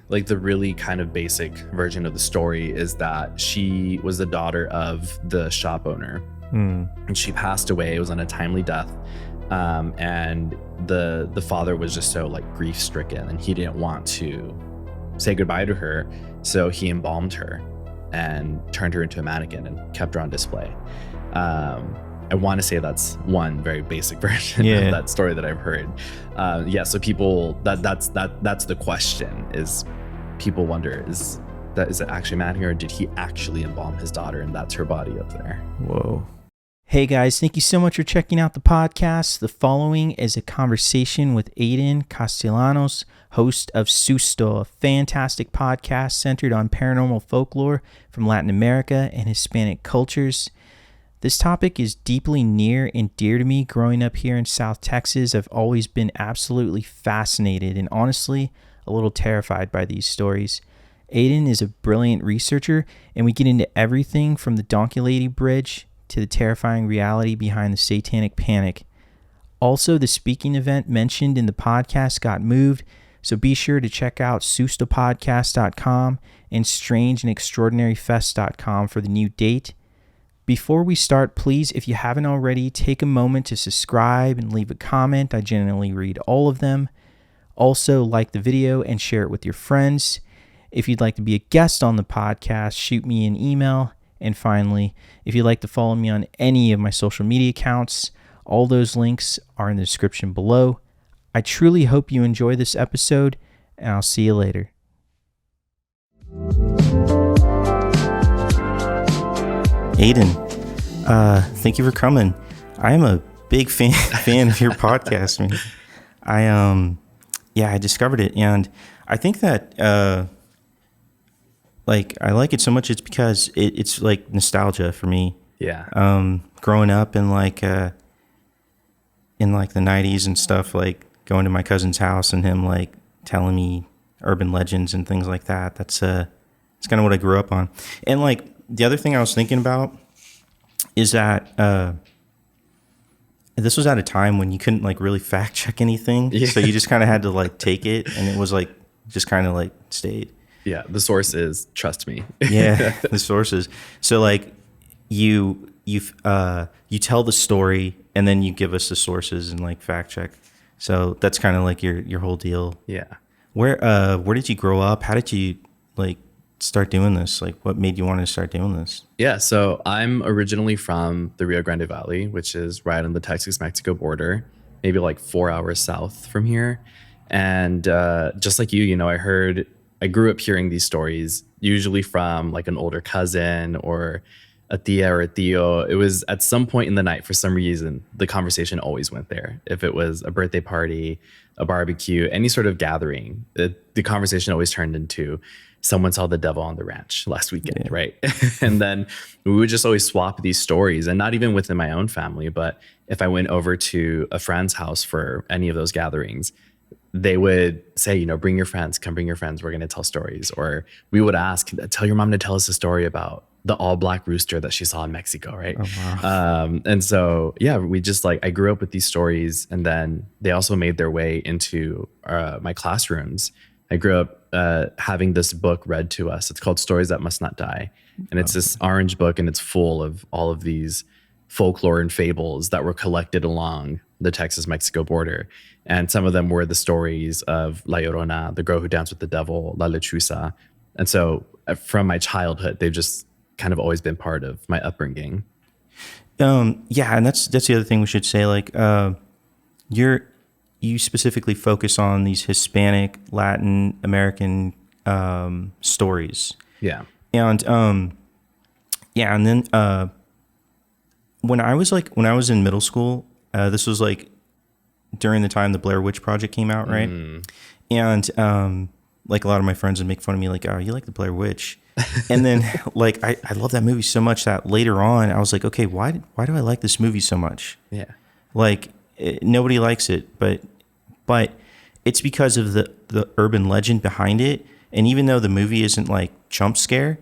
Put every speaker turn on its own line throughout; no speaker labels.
like the really kind of basic version of the story is that she was the daughter of the shop owner, and she passed away. It was on a timely death, and the father was just so like grief stricken, and he didn't want to say goodbye to her, so he embalmed her and turned her into a mannequin and kept her on display. I want to say that's one very basic version of that story that I've heard. So people that's the question, is people wonder, is it actually mannequin, or did he actually embalm his daughter and that's her body up there?
Whoa. Hey guys, thank you so much for checking out the podcast. The following is a conversation with Ayden Castellanos, host of Susto, a fantastic podcast centered on paranormal folklore from Latin America and Hispanic cultures. This topic is deeply near and dear to me. Growing up here in South Texas, I've always been absolutely fascinated and honestly a little terrified by these stories. Ayden is a brilliant researcher, and we get into everything from the Donkey Lady Bridge to the terrifying reality behind the Satanic Panic. Also, the speaking event mentioned in the podcast got moved, so be sure to check out sustopodcast.com and strangeandextraordinaryfest.com for the new date. Before we start, please, if you haven't already, take a moment to subscribe and leave a comment. I generally read all of them. Also, like the video and share it with your friends. If you'd like to be a guest on the podcast, shoot me an email. And finally, if you'd like to follow me on any of my social media accounts, all those links are in the description below. I truly hope you enjoy this episode, and I'll see you later. Ayden, thank you for coming. I am a big fan of your podcast, man. I discovered it, and I think that I like it so much. It's because it's like nostalgia for me.
Yeah.
Growing up in like the 90s and stuff, like going to my cousin's house and him like telling me urban legends and things like that. That's it's kind of what I grew up on. And like the other thing I was thinking about is that this was at a time when you couldn't like really fact check anything. Yeah. So you just kind of had to like take it, and it was like just kind of like stayed.
Yeah, the sources, trust me.
Yeah, the sources. So like you tell the story, and then you give us the sources and like fact check. So that's kind of like your whole deal.
Yeah.
Where did you grow up? How did you like start doing this? Like what made you want to start doing this?
Yeah, so I'm originally from the Rio Grande Valley, which is right on the Texas-Mexico border, maybe like 4 hours south from here. And just like you know, I grew up hearing these stories, usually from like an older cousin or a tia or a tío. It was at some point in the night, for some reason, the conversation always went there. If it was a birthday party, a barbecue, any sort of gathering, the conversation always turned into someone saw the devil on the ranch last weekend, right? And then we would just always swap these stories, and not even within my own family, but if I went over to a friend's house for any of those gatherings, they would say, you know, bring your friends, come bring your friends, we're going to tell stories. Or we would ask, tell your mom to tell us a story about the all black rooster that she saw in Mexico, right?
Oh, wow.
And so, yeah, we just like, I grew up with these stories, and then they also made their way into my classrooms. I grew up having this book read to us. It's called Stories That Must Not Die. And it's this orange book, and it's full of all of these folklore and fables that were collected along the Texas-Mexico border. And some of them were the stories of La Llorona, the girl who danced with the devil, La Lechuza. And so from my childhood, they've just kind of always been part of my upbringing.
Yeah, and that's the other thing we should say. Like, you specifically focus on these Hispanic, Latin American stories.
Yeah.
And and then when I was in middle school, this was like during the time the Blair Witch Project came out, right? And like a lot of my friends would make fun of me, like, "Oh, you like the Blair Witch?" And then like I love that movie so much that later on I was like, okay, why do I like this movie so much?
Yeah.
Like nobody likes it, but it's because of the urban legend behind it. And even though the movie isn't like jump scare,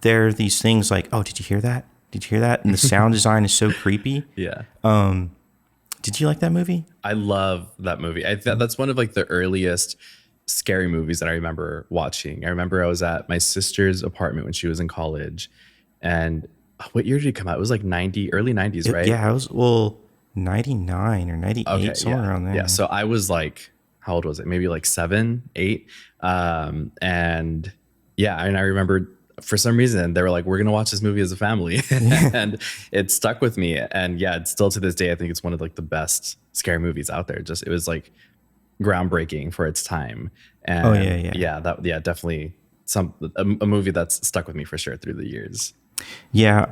there are these things like, oh, did you hear that? Did you hear that? And the sound design is so creepy.
Yeah.
Did you like that movie?
I love that movie. That's one of like the earliest scary movies that I remember watching. I remember I was at my sister's apartment when she was in college, and what year did it come out? It was like 90, early 90s, right?
Yeah, I was, well, 99 or 98,
Okay,
somewhere
yeah,
around
yeah.
there.
So I was like, how old was it? Maybe like 7, 8. And yeah, and I remember for some reason they were like, "We're gonna watch this movie as a family," and it stuck with me. And yeah, it's still to this day, I think it's one of like the best scary movies out there. Just it was like groundbreaking for its time,
Oh, yeah,
and
yeah.
yeah, definitely a movie that's stuck with me for sure through the years.
Yeah.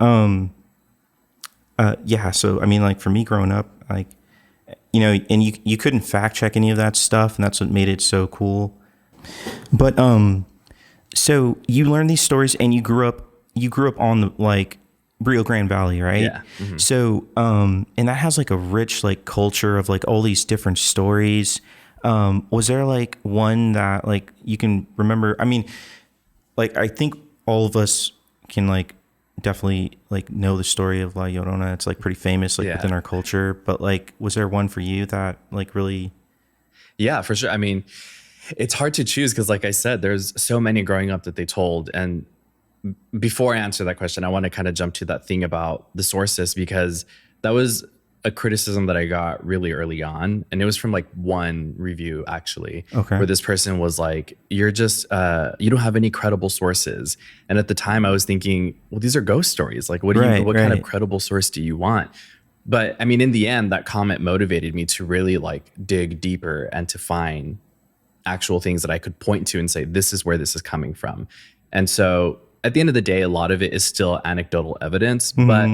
Yeah. So, I mean, like for me growing up, like, and you couldn't fact check any of that stuff, and that's what made it so cool. But, so you learned these stories and you grew up on the, like, Rio Grande Valley, right?
Yeah. Mm-hmm.
So, and that has like a rich, like, culture of like all these different stories. Was there like one that like you can remember? I mean, like, I think all of us can like definitely like know the story of La Llorona. It's like pretty famous like
Yeah.
within our culture, but like, was there one for you that like really?
Yeah, for sure. I mean, it's hard to choose because, like I said, there's so many growing up that they told. And before I answer that question, I want to kind of jump to that thing about the sources, because that was a criticism that I got really early on. And it was from like one review, actually,
Okay.
where this person was like, "You're just, you don't have any credible sources." And at the time I was thinking, well, these are ghost stories. Like, what kind of credible source do you want? But I mean, in the end, that comment motivated me to really like dig deeper and to find actual things that I could point to and say, this is where this is coming from. And so at the end of the day, a lot of it is still anecdotal evidence, but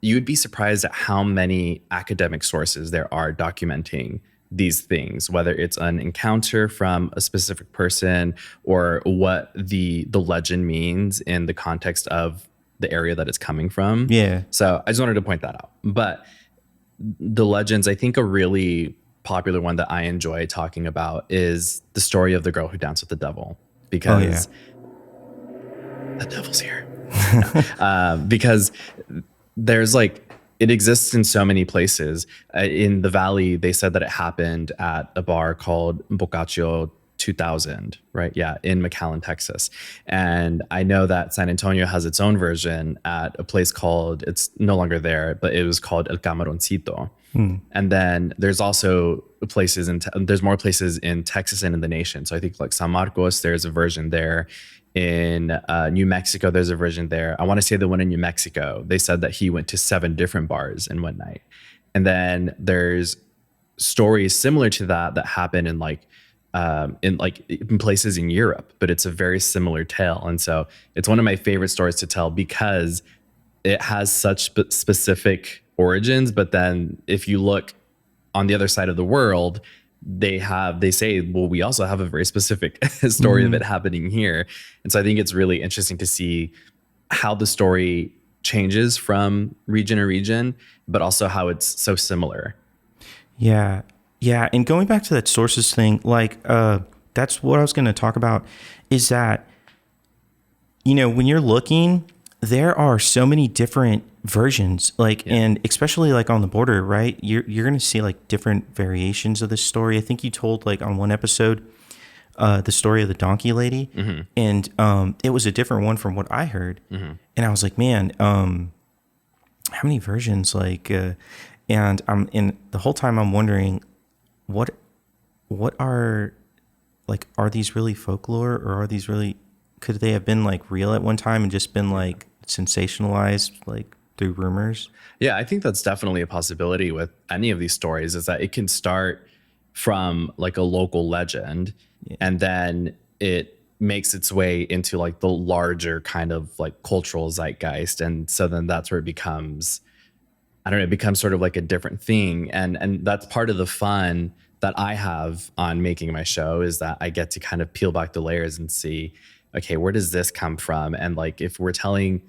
you would be surprised at how many academic sources there are documenting these things, whether it's an encounter from a specific person or what the legend means in the context of the area that it's coming from.
Yeah.
So I just wanted to point that out. But the legends, I think a really popular one that I enjoy talking about is the story of the girl who danced with the devil, because the devil's here. Because there's like, it exists in so many places. In the valley, they said that it happened at a bar called Boccaccio 2000, right? Yeah, in McAllen, Texas. And I know that San Antonio has its own version at a place called, it's no longer there, but it was called El Camaroncito. And then there's also places there's more places in Texas and in the nation. So I think like San Marcos, there's a version there. In New Mexico, there's a version there. I want to say the one in New Mexico, they said that he went to 7 different bars in one night. And then there's stories similar to that happen in in places in Europe, but it's a very similar tale. And so it's one of my favorite stories to tell because it has such specific origins. But then if you look on the other side of the world, they say, well, we also have a very specific story of it happening here. And so I think it's really interesting to see how the story changes from region to region, but also how it's so similar.
Yeah. Yeah. And going back to that sources thing, like, that's what I was going to talk about, is that, when you're looking, there are so many different versions, like, and especially like on the border, right? You're going to see like different variations of this story. I think you told like on one episode, the story of the donkey lady, and it was a different one from what I heard. And I was like, man, how many versions? Like, and I'm in the whole time I'm wondering, what are, like, are these really folklore, or are these really, could they have been like real at one time and just been like sensationalized like through rumors?
Yeah, I think that's definitely a possibility with any of these stories, is that it can start from like a local legend, and then it makes its way into like the larger kind of like cultural zeitgeist. And so then that's where it becomes, I don't know, it becomes sort of like a different thing. And that's part of the fun that I have on making my show, is that I get to kind of peel back the layers and see, okay, where does this come from? And like, if we're telling,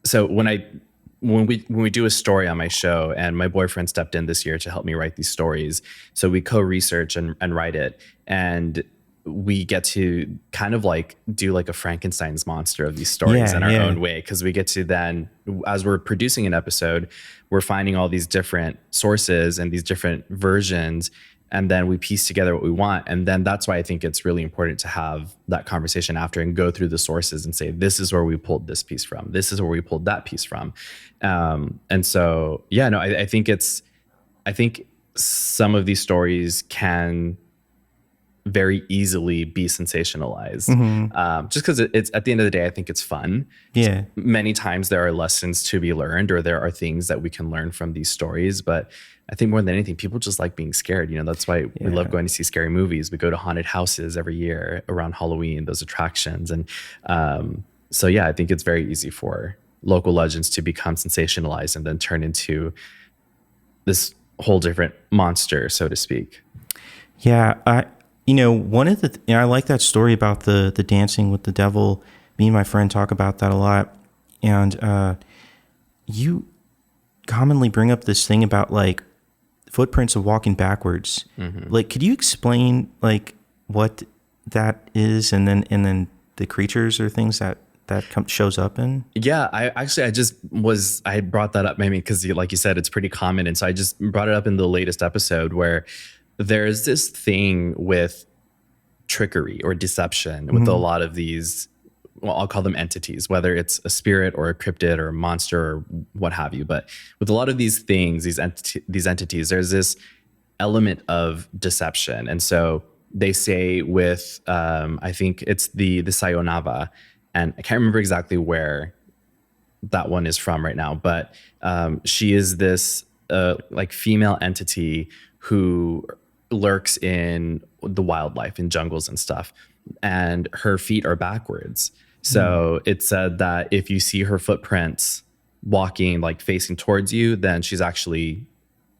so when we do a story on my show, and my boyfriend stepped in this year to help me write these stories. So we co-research and write it. And we get to kind of like do like a Frankenstein's monster of these stories in our own way. Cause we get to then, as we're producing an episode, we're finding all these different sources and these different versions. and then we piece together what we want. And then that's why I think it's really important to have that conversation after and go through the sources and say, this is where we pulled this piece from. This is where we pulled that piece from. And so, yeah, no, I think some of these stories can very easily be sensationalized. Just because it's at the end of the day, I think it's fun.
Yeah.
Many times there are lessons to be learned, or there are things that we can learn from these stories. But I think more than anything, people just like being scared. That's why we love going to see scary movies. We go to haunted houses every year around Halloween, those attractions. And so, yeah, I think it's very easy for local legends to become sensationalized and then turn into this whole different monster, so to speak.
Yeah, one of the I like that story about the dancing with the devil. Me and my friend talk about that a lot, and you commonly bring up this thing about like footprints of walking backwards. Like, could you explain like what that is, and then the creatures or things that shows up in?
Yeah, I brought that up maybe because, like you said, it's pretty common, and so I just brought it up in the latest episode where there's this thing with trickery or deception with a lot of these, well, I'll call them entities, whether it's a spirit or a cryptid or a monster or what have you. But with a lot of these things, these entities, there's this element of deception. And so they say with, I think it's the Sayonava, and I can't remember exactly where that one is from right now, but she is this like female entity who lurks in the wildlife, in jungles and stuff, and her feet are backwards. So it said that if you see her footprints walking, like facing towards you, then she's actually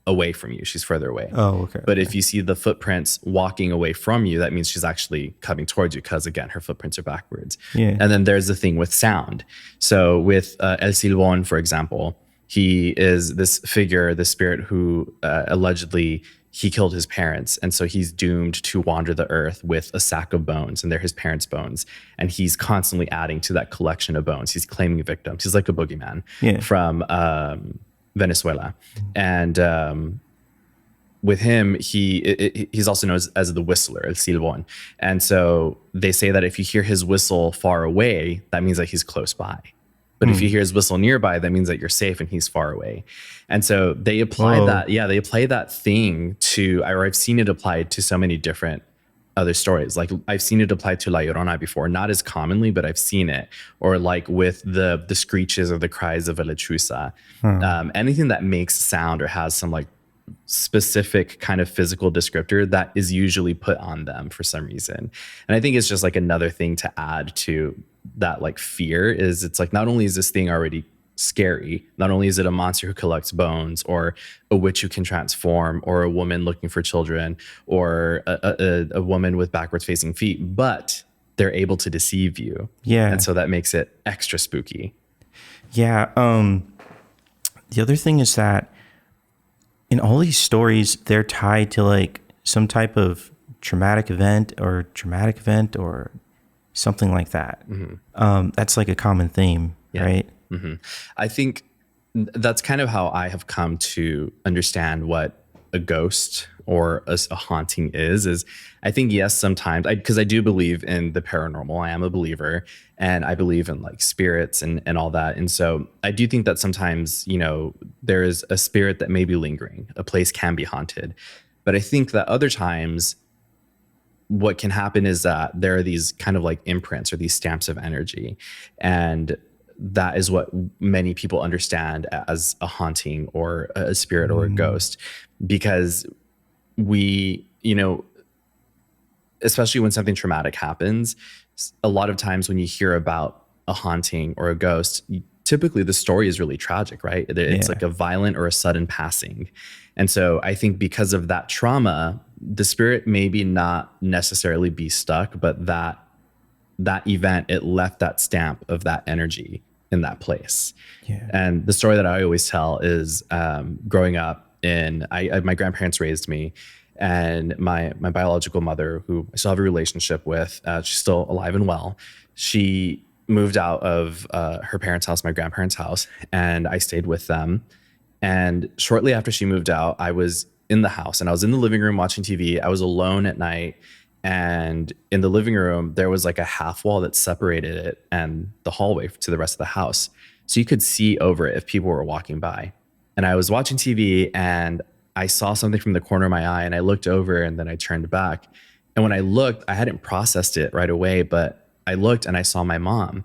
away from you. She's further away.
Oh, okay.
But if you see the footprints walking away from you, that means she's actually coming towards you, because again, her footprints are backwards.
Yeah.
And then there's the thing with sound. So with El Silbón, for example, he is this figure, this spirit who allegedly he killed his parents. And so he's doomed to wander the earth with a sack of bones, and they're his parents' bones. And he's constantly adding to that collection of bones. He's claiming victims. He's like a boogeyman from Venezuela. And with him, he's also known as the whistler, El Silbón. And so they say that if you hear his whistle far away, that means that he's close by. But if you hear his whistle nearby, that means that you're safe and he's far away. And so they apply that. Yeah, they apply that thing to, or I've seen it applied to so many different other stories. Like I've seen it applied to La Llorona before, not as commonly, but I've seen it. Or like with the screeches or the cries of a lechuza. Anything that makes sound or has some like specific kind of physical descriptor that is usually put on them for some reason. And I think it's just like another thing to add to that like fear is it's like, not only is this thing already scary, not only is it a monster who collects bones, or a witch who can transform, or a woman looking for children, or a woman with backwards facing feet, but they're able to deceive you.
Yeah.
And so that makes it extra spooky.
Yeah. The other thing is that in all these stories, they're tied to like some type of traumatic event or dramatic event or something like that. That's like a common theme, right?
I think that's kind of how I have come to understand what a ghost or a haunting is I think, yes, sometimes, because I do believe in the paranormal. I am a believer, and I believe in like spirits and all that. And so I do think that sometimes, there is a spirit that may be lingering. A place can be haunted. But I think that other times, what can happen is that there are these kind of like imprints or these stamps of energy. And that is what many people understand as a haunting or a spirit or a ghost, because we, especially when something traumatic happens, a lot of times when you hear about a haunting or a ghost, typically the story is really tragic, right? It's like a violent or a sudden passing. And so I think because of that trauma, the spirit maybe not necessarily be stuck, but that event, it left that stamp of that energy in that place. Yeah. And the story that I always tell is growing up my grandparents raised me, and my biological mother, who I still have a relationship with, she's still alive and well. She moved out of her parents' house, my grandparents' house, and I stayed with them. And shortly after she moved out, I was in the house and I was in the living room watching TV. I was alone at night. And in the living room, there was like a half wall that separated it and the hallway to the rest of the house. So you could see over it if people were walking by. And I was watching TV and I saw something from the corner of my eye and I looked over and then I turned back. And when I looked, I hadn't processed it right away, but I looked and I saw my mom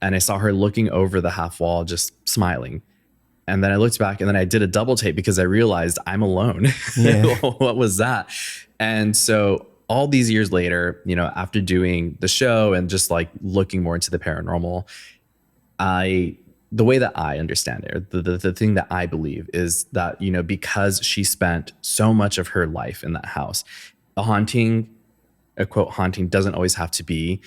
and I saw her looking over the half wall, just smiling. And then I looked back and then I did a double take because I realized I'm alone.
Yeah.
What was that? And so all these years later, you know, after doing the show and just like looking more into the paranormal, the way that I understand it, or the thing that I believe is that, you know, because she spent so much of her life in that house, a haunting, a quote haunting, doesn't always have to be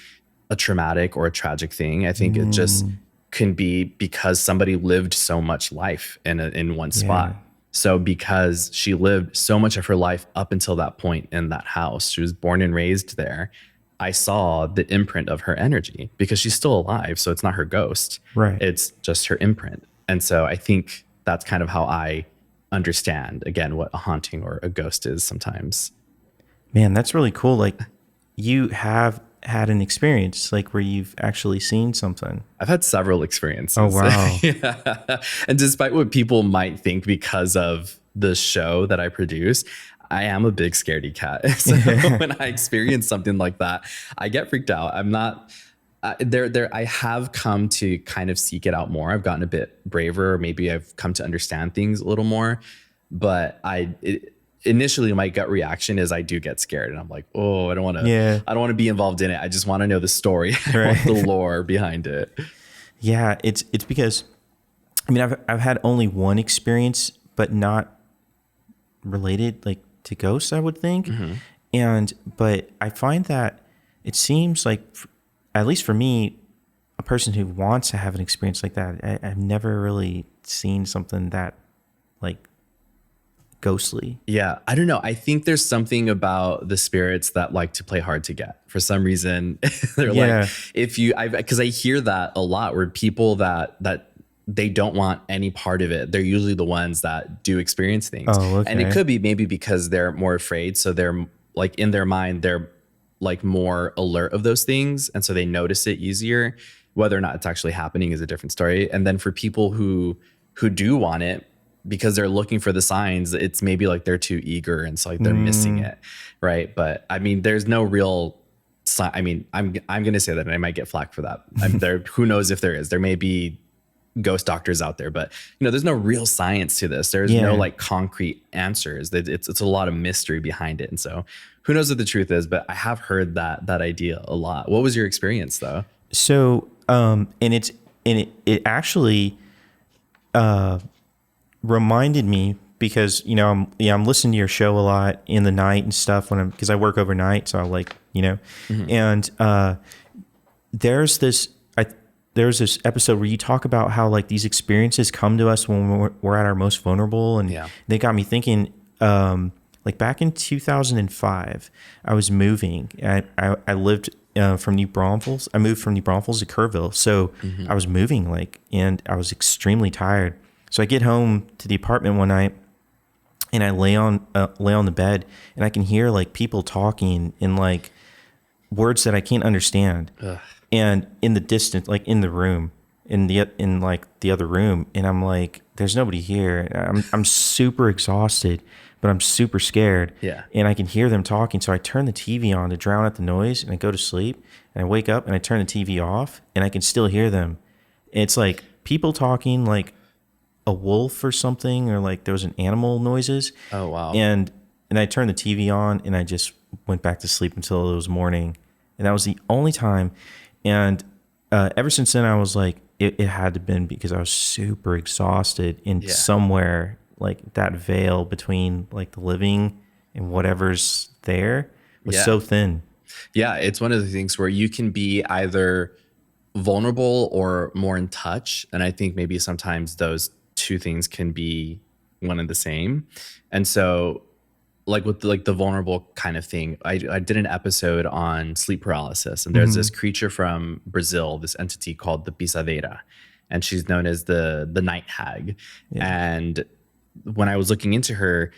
a traumatic or a tragic thing. I think it just can be because somebody lived so much life in one spot. So because she lived so much of her life up until that point in that house, she was born and raised there. I saw the imprint of her energy because she's still alive. So it's not her ghost.
Right.
It's just her imprint. And so I think that's kind of how I understand, again, what a haunting or a ghost is sometimes.
Man, that's really cool. Like, you have had an experience like where you've actually seen something.
I've had several experiences.
Oh, wow.
Yeah. And despite what people might think because of the show that I produce, I am a big scaredy cat. So when I experience something like that, I get freaked out. I'm not I have come to kind of seek it out more. I've gotten a bit braver. Maybe I've come to understand things a little more, but initially my gut reaction is I do get scared and I'm like, oh, I don't want to be involved in it. I just want to know the story. I want the lore behind it.
Yeah. It's because, I mean, I've had only one experience, but not related like to ghosts, I would think. But I find that it seems like, at least for me, a person who wants to have an experience like that, I've never really seen something that like ghostly.
Yeah, I don't know. I think there's something about the spirits that like to play hard to get. For some reason, they're like, because I hear that a lot where people that they don't want any part of it. They're usually the ones that do experience things.
Oh, okay.
And it could be maybe because they're more afraid. So they're like in their mind, they're like more alert of those things. And so they notice it easier. Whether or not it's actually happening is a different story. And then for people who do want it, because they're looking for the signs, it's maybe like they're too eager and so like they're missing it, right? But I mean, there's no real sign. I mean, I'm gonna say that and I might get flack for that. Who knows if there is? There may be ghost doctors out there, but you know, there's no real science to this. There's no like concrete answers. It's a lot of mystery behind it, and so who knows what the truth is? But I have heard that idea a lot. What was your experience though?
So, and it actually reminded me because, you know, I'm listening to your show a lot in the night and stuff because I work overnight. So I like, you know, and there's this episode where you talk about how like these experiences come to us when we're at our most vulnerable. And they got me thinking, like back in 2005, I was moving. I lived from New Braunfels. I moved from New Braunfels to Kerrville. So I was moving and I was extremely tired. So I get home to the apartment one night and I lay on the bed and I can hear like people talking in like words that I can't understand. Ugh. And in the distance, like in the room, in like the other room, and I'm like, there's nobody here. I'm super exhausted, but I'm super scared.
Yeah.
And I can hear them talking, so I turn the TV on to drown out the noise, and I go to sleep. And I wake up and I turn the TV off, and I can still hear them. And it's like people talking, like a wolf or something, or like there was an animal noises.
Oh wow.
And I turned the TV on, and I just went back to sleep until it was morning, and that was the only time. And ever since then, I was like, it had to have been because I was super exhausted and somewhere like that veil between like the living and whatever's there was so thin.
Yeah, it's one of the things where you can be either vulnerable or more in touch. And I think maybe sometimes those two things can be one and the same. And so like with the vulnerable kind of thing, I did an episode on sleep paralysis, and there's this creature from Brazil, this entity called the pisadeira, and she's known as the night hag. And when I was looking into her,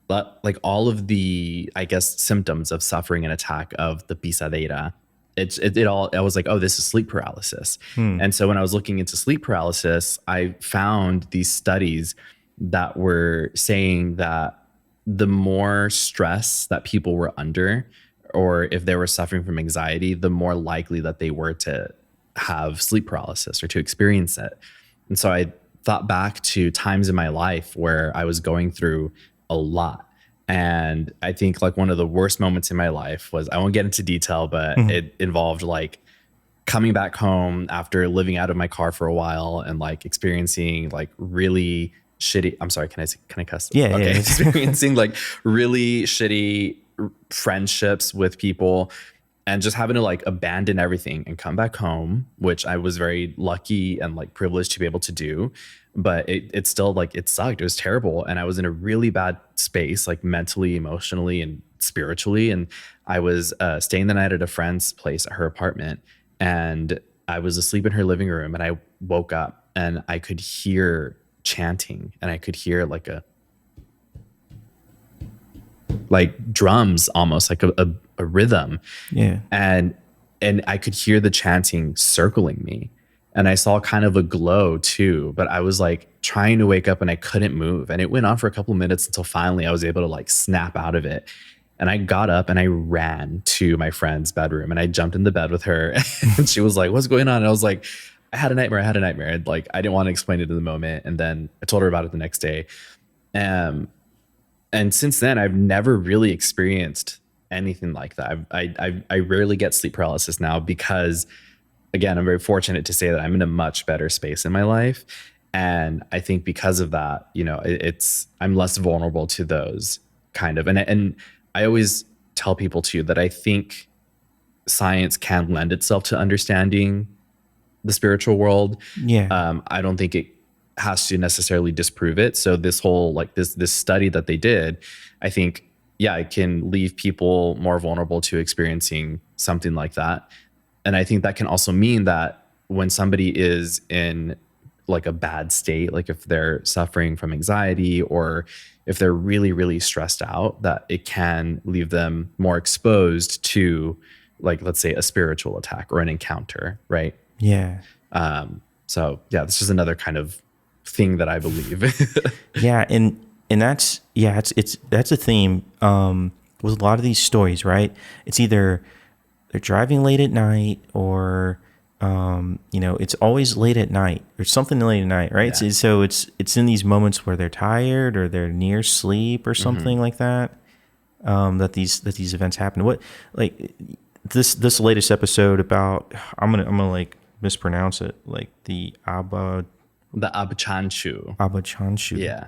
but like all of the, I guess, symptoms of suffering an attack of the pesadera, it all, I was like, oh, this is sleep paralysis.
Hmm.
And so when I was looking into sleep paralysis, I found these studies that were saying that the more stress that people were under, or if they were suffering from anxiety, the more likely that they were to have sleep paralysis or to experience it. And so I thought back to times in my life where I was going through a lot. And I think like one of the worst moments in my life was, I won't get into detail, but it involved like coming back home after living out of my car for a while and like experiencing like really shitty, I'm sorry, can I cuss?
Yeah,
Okay.
yeah.
Experiencing like really shitty friendships with people and just having to like abandon everything and come back home, which I was very lucky and like privileged to be able to do. But it still like, it sucked. It was terrible. And I was in a really bad space, like mentally, emotionally, and spiritually. And I was staying the night at a friend's place at her apartment. And I was asleep in her living room, and I woke up and I could hear chanting, and I could hear like drums, almost like a rhythm.
Yeah.
And I could hear the chanting circling me. And I saw kind of a glow too, but I was like trying to wake up and I couldn't move. And it went on for a couple of minutes until finally I was able to like snap out of it. And I got up and I ran to my friend's bedroom and I jumped in the bed with her. And she was like, "What's going on?" And I was like, I had a nightmare. And like, I didn't want to explain it in the moment. And then I told her about it the next day. And since then, I've never really experienced anything like that. I rarely get sleep paralysis now because, again, I'm very fortunate to say that I'm in a much better space in my life. And I think because of that, you know, I'm less vulnerable to those kind of, and I always tell people too that I think science can lend itself to understanding the spiritual world.
Yeah.
I don't think it has to necessarily disprove it. So this whole like this study that they did, I think, yeah, it can leave people more vulnerable to experiencing something like that. And I think that can also mean that when somebody is in like a bad state, like if they're suffering from anxiety or if they're really, really stressed out, that it can leave them more exposed to, like, let's say a spiritual attack or an encounter, right?
Yeah.
So yeah, this is another kind of thing that I believe.
Yeah, and that's, yeah, it's that's a theme with a lot of these stories, right? It's either they're driving late at night or you know, it's always late at night or something late at night, right?
Yeah.
So it's in these moments where they're tired or they're near sleep or something like that. That these events happen. What, like this latest episode about, I'm gonna like mispronounce it, like the
The Abchanchu.
Abachanshu.
Yeah.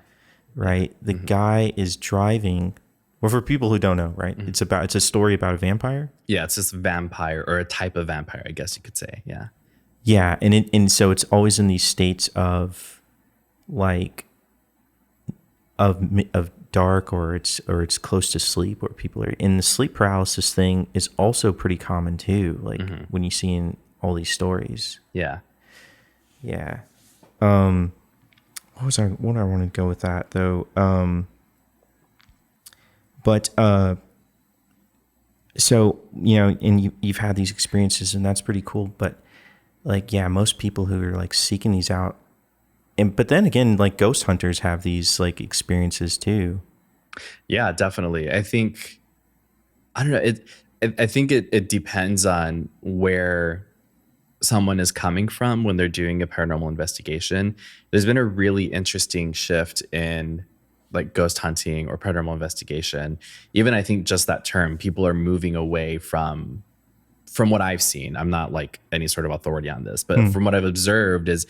Right. The guy is driving. Well, for people who don't know, right? It's a story about a vampire.
Yeah, it's this vampire or a type of vampire, I guess you could say. Yeah.
Yeah, and so it's always in these states of like of dark, or it's close to sleep, where people are in the sleep paralysis thing is also pretty common too. Like when you see in all these stories.
Yeah.
Yeah. What I wanted to go with that though. But so, you know, and you've had these experiences and that's pretty cool. But like, yeah, most people who are like seeking these out, but then again, like ghost hunters have these like experiences too.
Yeah, definitely. I think, I don't know. I think it depends on where someone is coming from when they're doing a paranormal investigation. There's been a really interesting shift in like ghost hunting or paranormal investigation. Even I think just that term, people are moving away from what I've seen. I'm not like any sort of authority on this, but from what I've observed is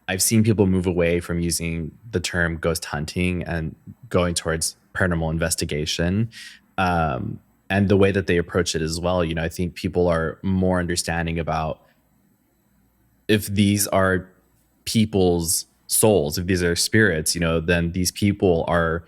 I've seen people move away from using the term ghost hunting and going towards paranormal investigation. And the way that they approach it as well, you know, I think people are more understanding about if these are people's souls, if these are spirits, you know, then these people are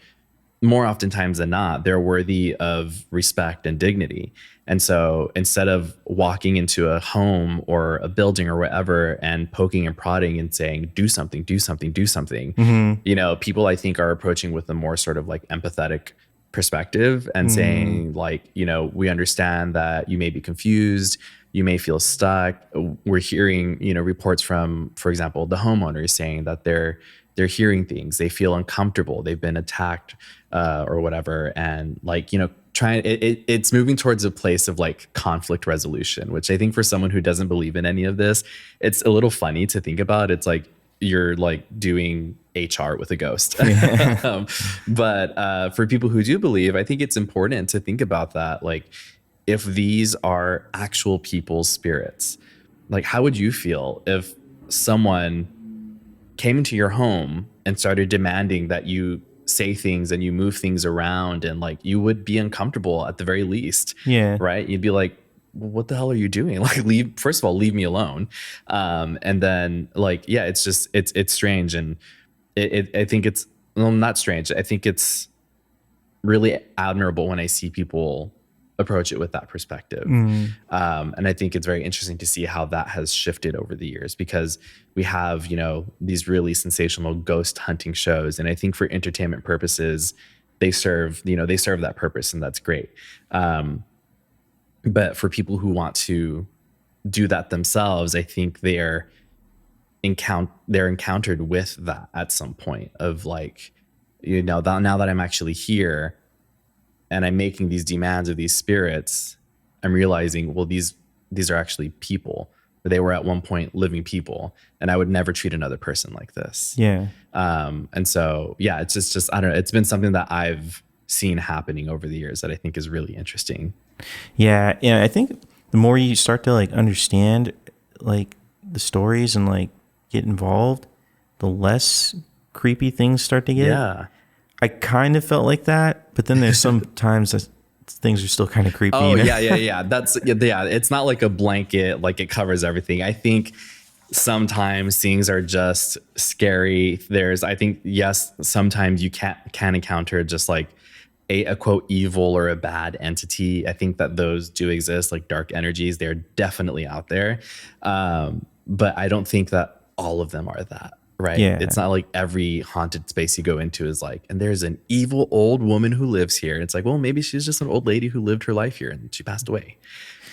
more oftentimes than not, they're worthy of respect and dignity. And so instead of walking into a home or a building or whatever and poking and prodding and saying, do something, do something, do something, you know, people I think are approaching with a more sort of like empathetic perspective and saying like, you know, we understand that you may be confused, you may feel stuck. We're hearing, you know, reports from, for example, the homeowners saying that they're hearing things, they feel uncomfortable, they've been attacked or whatever, and like, you know, it's moving towards a place of like conflict resolution, which I think for someone who doesn't believe in any of this, it's a little funny to think about. It's like you're like doing HR with a ghost. But for people who do believe, I think it's important to think about that. Like, if these are actual people's spirits, like how would you feel if someone came into your home and started demanding that you say things and you move things around, and like you would be uncomfortable at the very least.
Yeah.
Right. You'd be like, well, what the hell are you doing? Like, first of all, leave me alone. And then like, yeah, it's just, it's strange. And I think it's, well, not strange. I think it's really admirable when I see people approach it with that perspective. And I think it's very interesting to see how that has shifted over the years, because we have, you know, these really sensational ghost hunting shows. And I think for entertainment purposes, they serve that purpose, and that's great. But for people who want to do that themselves, I think they're encountered with that at some point of like, you know, now that I'm actually here and I'm making these demands of these spirits, I'm realizing, well, these are actually people. They were at one point living people, and I would never treat another person like this.
Yeah.
And so, yeah, it's just, I don't know. It's been something that I've seen happening over the years that I think is really interesting.
Yeah. Yeah. I think the more you start to like understand like the stories and like get involved, the less creepy things start to get.
Yeah.
I kind of felt like that, but then there's some times that things are still kind of creepy.
Oh,
you know?
yeah. That's, yeah. It's not like a blanket, like it covers everything. I think sometimes things are just scary. I think, yes, sometimes you can encounter just like a quote evil or a bad entity. I think that those do exist, like dark energies. They're definitely out there. But I don't think that all of them are that. Right.
Yeah.
It's not like every haunted space you go into is like, and there's an evil old woman who lives here. It's like, well, maybe she's just an old lady who lived her life here and she passed away.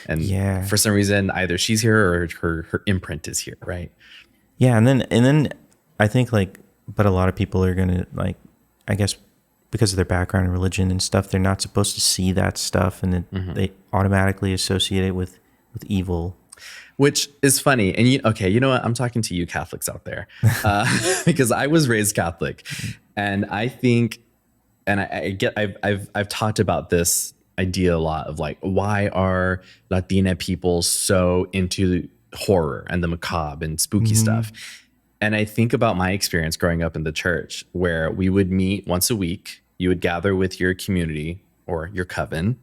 And for some reason, either she's here or her imprint is here. Right.
Yeah. And then I think like, but a lot of people are going to like, I guess because of their background in religion and stuff, they're not supposed to see that stuff. And they automatically associate it with evil.
Which is funny. And you know what? I'm talking to you Catholics out there because I was raised Catholic, and I think, and I've talked about this idea a lot of like, why are Latina people so into horror and the macabre and spooky stuff? And I think about my experience growing up in the church, where we would meet once a week. You would gather with your community or your coven.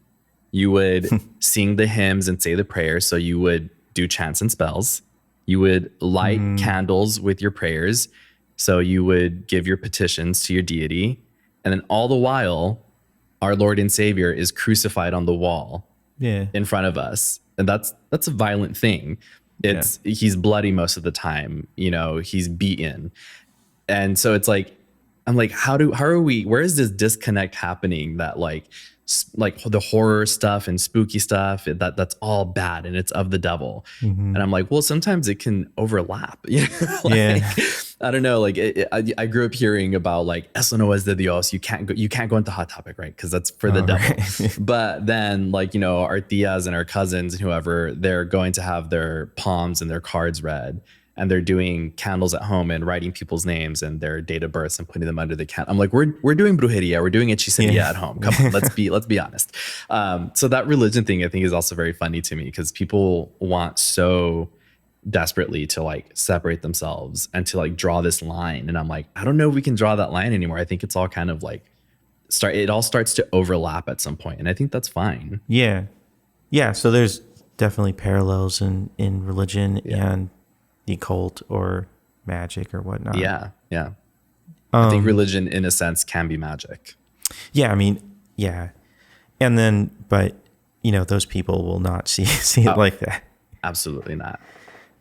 You would sing the hymns and say the prayers. So you would do chants and spells. You would light candles with your prayers. So you would give your petitions to your deity. And then all the while, our Lord and Savior is crucified on the wall in front of us. And that's a violent thing. He's bloody most of the time. You know, he's beaten. And so it's like, I'm like, where is this disconnect happening that like the horror stuff and spooky stuff, that's all bad and it's of the devil. And I'm like, well, sometimes it can overlap. You know? I don't know. Like I grew up hearing about like, eso no es de Dios. You can't go into Hot Topic, right? Because that's for the devil. Right. But then like, you know, our tias and our cousins and whoever, they're going to have their palms and their cards read. And they're doing candles at home and writing people's names and their date of births and putting them under the candle. I'm like, we're doing brujeria, we're doing hechiceria at home. Come on, let's be honest. So that religion thing I think is also very funny to me, because people want so desperately to like separate themselves and to like draw this line. And I'm like, I don't know if we can draw that line anymore. I think it's all kind of like it all starts to overlap at some point, and I think that's fine.
Yeah. So there's definitely parallels in religion and the occult or magic or whatnot.
Yeah. I think religion in a sense can be magic.
Yeah, I mean, yeah. And then, but those people will not see it like that.
Absolutely not.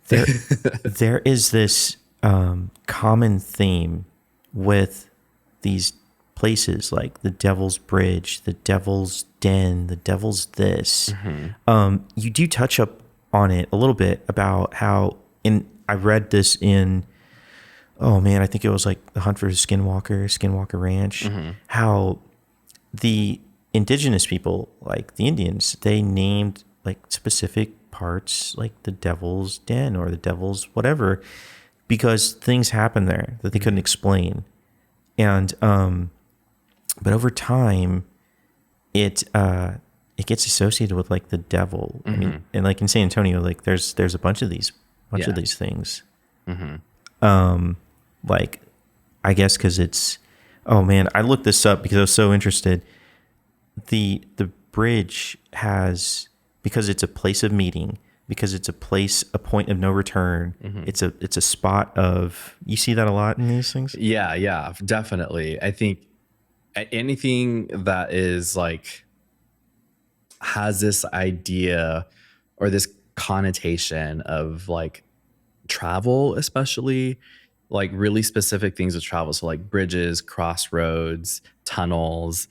There is this common theme with these places like the Devil's Bridge, the Devil's Den, the Devil's this. You do touch up on it a little bit about how, I read this in, oh man, I think it was like The Hunt for Skinwalker Ranch, how the indigenous people, like the Indians, they named like specific parts like the Devil's Den or the Devil's whatever, because things happen there that they couldn't explain. And but over time it gets associated with like the devil. I mean, and like in San Antonio, like there's a bunch of these things. Like, I guess because it's, oh man, I looked this up because I was so interested. The bridge has, because it's a place of meeting, because it's a point of no return. It's a spot of, you see that a lot in these things?
Yeah, definitely. I think anything that is like, has this idea or this connotation of like travel, especially like really specific things with travel. So like bridges, crossroads, tunnels,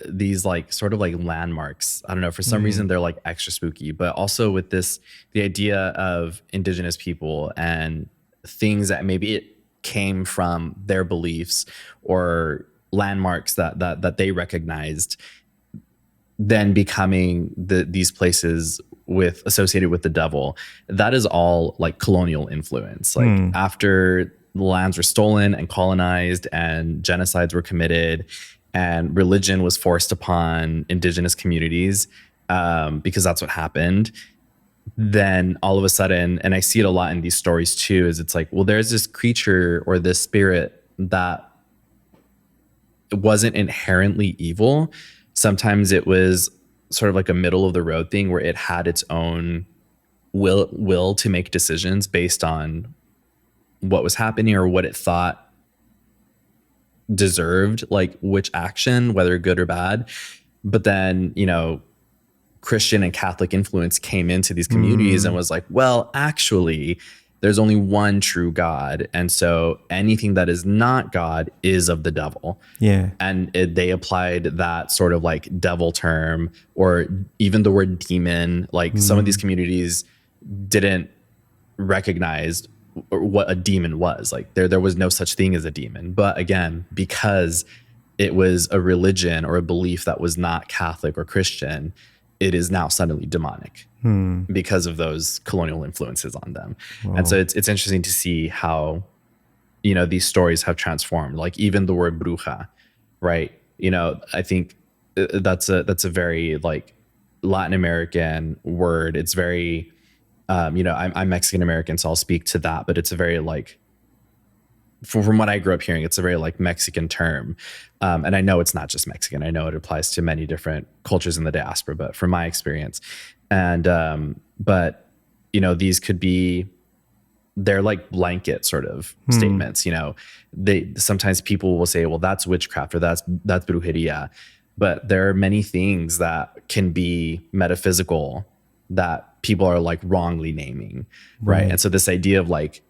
these like sort of like landmarks. I don't know, for some reason they're like extra spooky, but also with this, the idea of indigenous people and things that maybe it came from their beliefs or landmarks that they recognized, then becoming these places associated with the devil. That is all like colonial influence. Like after the lands were stolen and colonized and genocides were committed and religion was forced upon indigenous communities, because that's what happened, then all of a sudden, and I see it a lot in these stories too, is it's like, well, there's this creature or this spirit that wasn't inherently evil. Sometimes it was sort of like a middle of the road thing where it had its own will to make decisions based on what was happening or what it thought deserved, like which action, whether good or bad. But then, Christian and Catholic influence came into these communities and was like, well, actually, there's only one true God. And so anything that is not God is of the devil. Yeah. And they applied that sort of like devil term, or even the word demon. Like some of these communities didn't recognize what a demon was. Like there was no such thing as a demon. But again, because it was a religion or a belief that was not Catholic or Christian, it is now suddenly demonic because of those colonial influences on them. Wow. And so it's interesting to see how, these stories have transformed. Like even the word bruja, right? I think that's a very like Latin American word. It's very, I'm Mexican American, so I'll speak to that, but it's a very like, from what I grew up hearing, it's a very like Mexican term. And I know it's not just Mexican. I know it applies to many different cultures in the diaspora, but from my experience. And, but, these could be, they're like blanket sort of statements, sometimes people will say, well, that's witchcraft or that's brujeria. But there are many things that can be metaphysical that people are like wrongly naming. Right. And so this idea of like,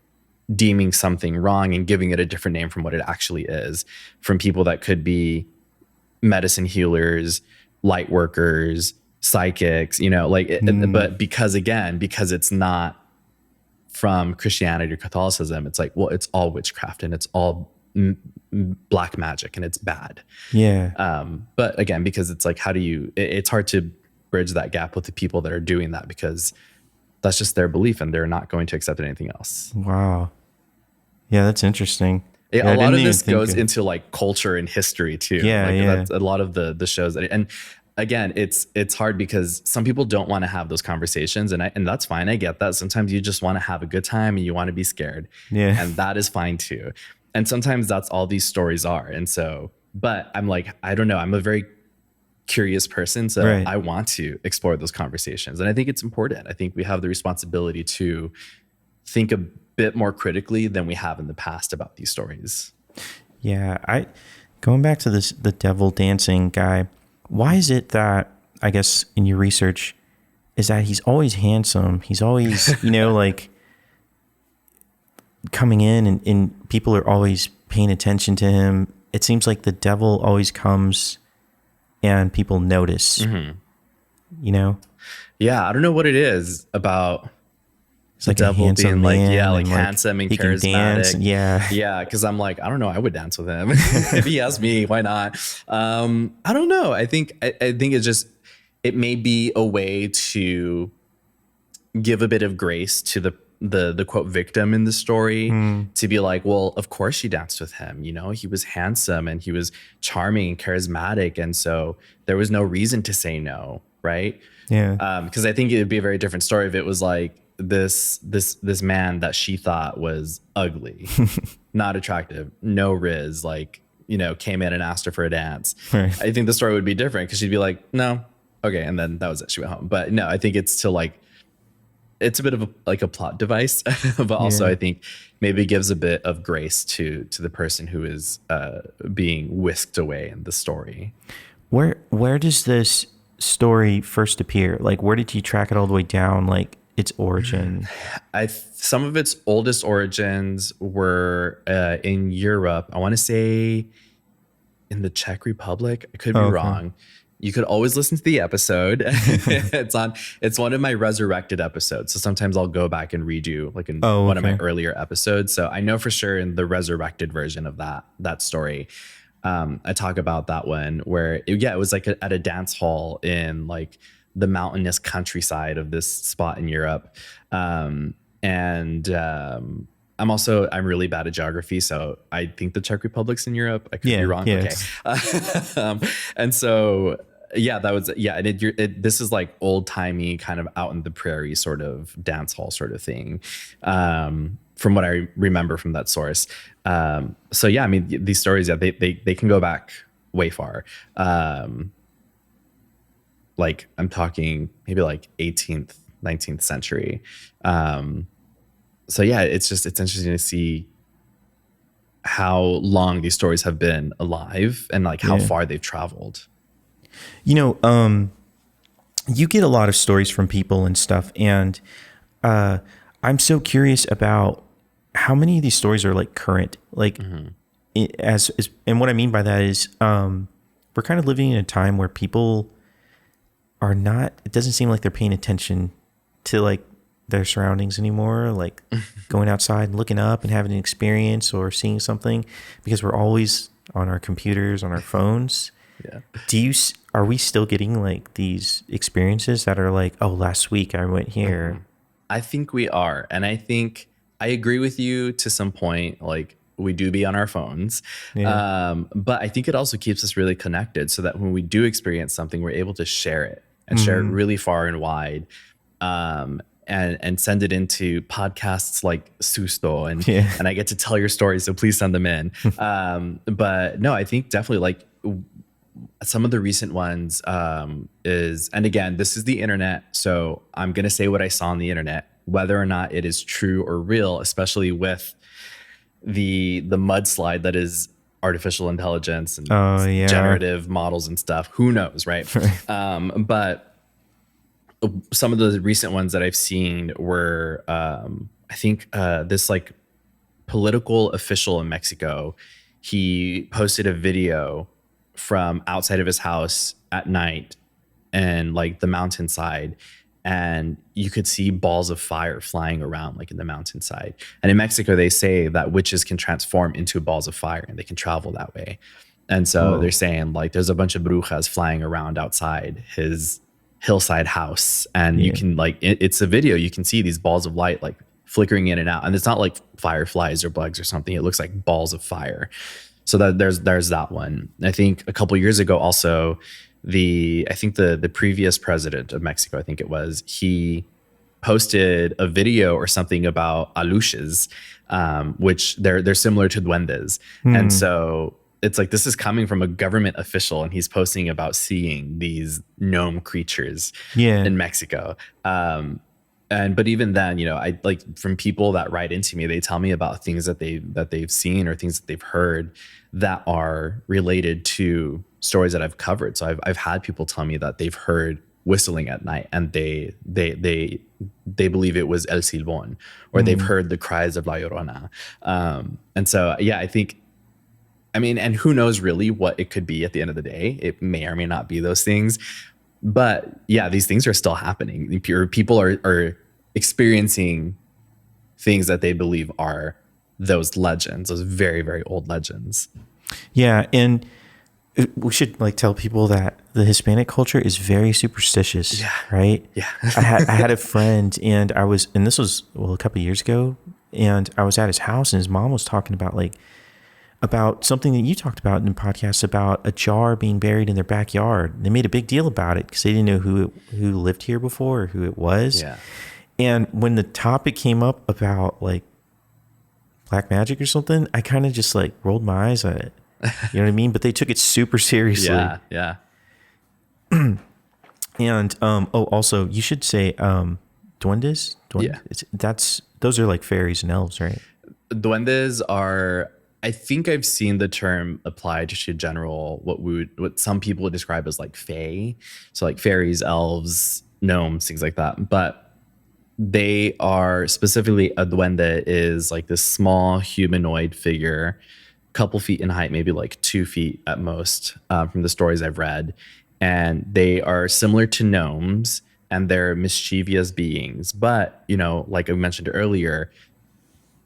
deeming something wrong and giving it a different name from what it actually is, from people that could be medicine healers, light workers, psychics, but because it's not from Christianity or Catholicism, it's like, well, it's all witchcraft and it's all black magic and it's bad. Yeah. But again, because it's like, it's hard to bridge that gap with the people that are doing that, because that's just their belief and they're not going to accept anything else.
Wow. Yeah, that's interesting.
A lot of this goes into like culture and history too. Yeah, that's a lot of the shows. And again, it's hard because some people don't want to have those conversations, and that's fine. I get that. Sometimes you just want to have a good time and you want to be scared. Yeah. And that is fine too. And sometimes that's all these stories are. And so, but I'm like, I don't know. I'm a very curious person, so I want to explore those conversations, and I think it's important. I think we have the responsibility to think a bit more critically than we have in the past about these stories.
Yeah, going back to the devil dancing guy, why is it that I guess in your research, is that he's always handsome. He's always, you know, like coming in and people are always paying attention to him. It seems like the devil always comes and people notice, you know?
Yeah, I don't know what it is about
It's
the
like a
devil
handsome
being like,
man
yeah, like
and,
handsome and
he can dance.
charismatic.
Yeah.
Yeah, because I'm like, I don't know, I would dance with him. If he asked me, why not? I don't know. I think it's just, it may be a way to give a bit of grace to the quote victim in the story, to be like, well, of course she danced with him, you know, he was handsome and he was charming and charismatic, and so there was no reason to say no, right?
Yeah.
Because I think it would be a very different story if it was like this man that she thought was ugly, not attractive, no riz, like, you know, came in and asked her for a dance.
Right.
I think the story would be different because she'd be like, no, okay, and then that was it, she went home. But no, I think it's to like, it's a bit of a plot device, but also I think maybe it gives a bit of grace to the person who is being whisked away in the story.
Where does this story first appear? Like, where did you track it all the way down? Like its origin?
Some of its oldest origins were in Europe. I want to say in the Czech Republic. I could be wrong. You could always listen to the episode. It's one of my resurrected episodes. So sometimes I'll go back and redo like one of my earlier episodes. So I know for sure in the resurrected version of that story, I talk about that one where it was like at a dance hall in like the mountainous countryside of this spot in Europe. I'm really bad at geography, so I think the Czech Republic's in Europe. I could be wrong.
Yeah.
Okay. And so, and this is like old timey kind of out in the prairie sort of dance hall sort of thing. From what I remember from that source. So yeah, I mean, these stories, they can go back way far. Like I'm talking maybe like 18th, 19th century. So yeah, it's interesting to see how long these stories have been alive and like how far they've traveled.
You know, you get a lot of stories from people and stuff, and I'm so curious about how many of these stories are like current, like and what I mean by that is we're kind of living in a time where people are not, it doesn't seem like they're paying attention to like their surroundings anymore, like going outside and looking up and having an experience or seeing something, because we're always on our computers, on our phones. Yeah. Are we still getting like these experiences that are like, oh, last week I went here?
I think we are. And I think I agree with you to some point. Like we do be on our phones. Yeah. But I think it also keeps us really connected so that when we do experience something, we're able to share it and share it really far and wide. And send it into podcasts like Susto and I get to tell your stories, so please send them in. But no, I think definitely like some of the recent ones is, and again, this is the internet, so I'm gonna say what I saw on the internet, whether or not it is true or real, especially with the mudslide that is artificial intelligence and generative models and stuff. Who knows, right? But some of the recent ones that I've seen were, I think this like political official in Mexico, he posted a video from outside of his house at night and like the mountainside, and you could see balls of fire flying around like in the mountainside. And in Mexico, they say that witches can transform into balls of fire and they can travel that way. And so they're saying like there's a bunch of brujas flying around outside his hillside house, and you can like it's a video, you can see these balls of light like flickering in and out, and it's not like fireflies or bugs or something, it looks like balls of fire. So that there's that one. I think a couple years ago also, the previous president of Mexico, I think it was, he posted a video or something about aluches, which they're similar to duendes. And so it's like this is coming from a government official, and he's posting about seeing these gnome creatures in Mexico. But even then, you know, I like from people that write into me, they tell me about things that they've seen or things that they've heard that are related to stories that I've covered. So I've had people tell me that they've heard whistling at night, and they believe it was El Silbón, or they've heard the cries of La Llorona. And so, yeah, I think, I mean, and who knows really what it could be at the end of the day. It may or may not be those things. But yeah, these things are still happening. People are experiencing things that they believe are those legends, those very, very old legends.
Yeah. And we should like tell people that the Hispanic culture is very superstitious, right?
Yeah.
I had a friend, and this was a couple of years ago, and I was at his house, and his mom was talking about something that you talked about in the podcast about a jar being buried in their backyard. They made a big deal about it because they didn't know who lived here before or who it was.
Yeah.
And when the topic came up about like black magic or something, I kind of just like rolled my eyes at it. You know what I mean? But they took it super seriously.
Yeah. Yeah.
And also you should say duendes.
Yeah.
Those are like fairies and elves, right?
Duendes are, I think I've seen the term applied to general, what some people would describe as like fae. So like fairies, elves, gnomes, things like that. But they are specifically, a duende is like this small humanoid figure, couple feet in height, maybe like 2 feet at most, from the stories I've read. And they are similar to gnomes, and they're mischievous beings. But, you know, like I mentioned earlier,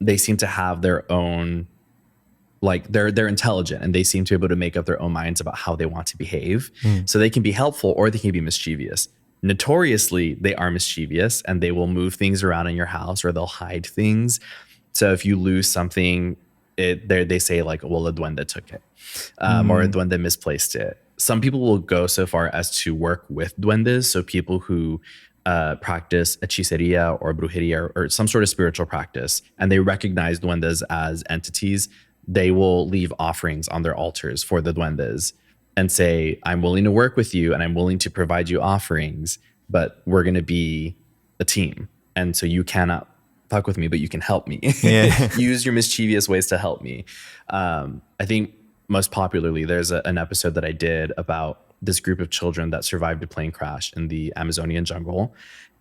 they seem to have their own, like they're intelligent, and they seem to be able to make up their own minds about how they want to behave. So they can be helpful or they can be mischievous. Notoriously, they are mischievous, and they will move things around in your house, or they'll hide things. So if you lose something, they say like, well, a duende took it, or a duende misplaced it. Some people will go so far as to work with duendes. So people who practice hechicería or brujería, or some sort of spiritual practice, and they recognize duendes as entities, they will leave offerings on their altars for the duendes and say, I'm willing to work with you, and I'm willing to provide you offerings, but we're going to be a team. And so you cannot fuck with me, but you can help me.
Yeah.
Use your mischievous ways to help me. I think most popularly, there's an episode that I did about this group of children that survived a plane crash in the Amazonian jungle.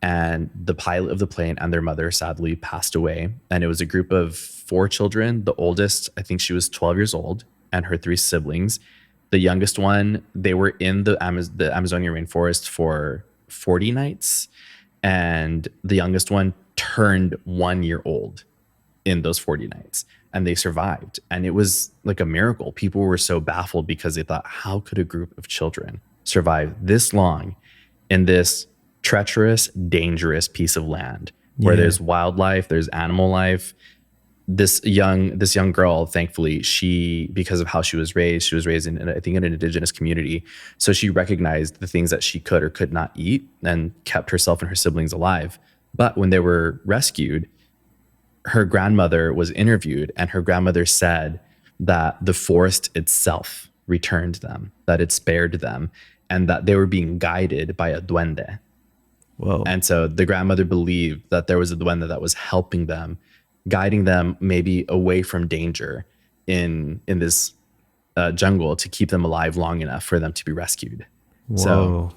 And the pilot of the plane and their mother sadly passed away. And it was a group of 4 children. The oldest, I think she was 12 years old, and her 3 siblings. The youngest one, they were in the Amazonian rainforest for 40 nights. And the youngest one turned 1 year old in those 40 nights, and they survived. And it was like a miracle. People were so baffled because they thought, how could a group of children survive this long in this treacherous, dangerous piece of land where there's wildlife, there's animal life? This young girl, thankfully, because of how she was raised in, I think, in an indigenous community. So she recognized the things that she could or could not eat and kept herself and her siblings alive. But when they were rescued, her grandmother was interviewed, and her grandmother said that the forest itself returned them, that it spared them, and that they were being guided by a duende.
Whoa.
And so the grandmother believed that there was a duende that was helping them, guiding them maybe away from danger in this jungle, to keep them alive long enough for them to be rescued.
Whoa.
So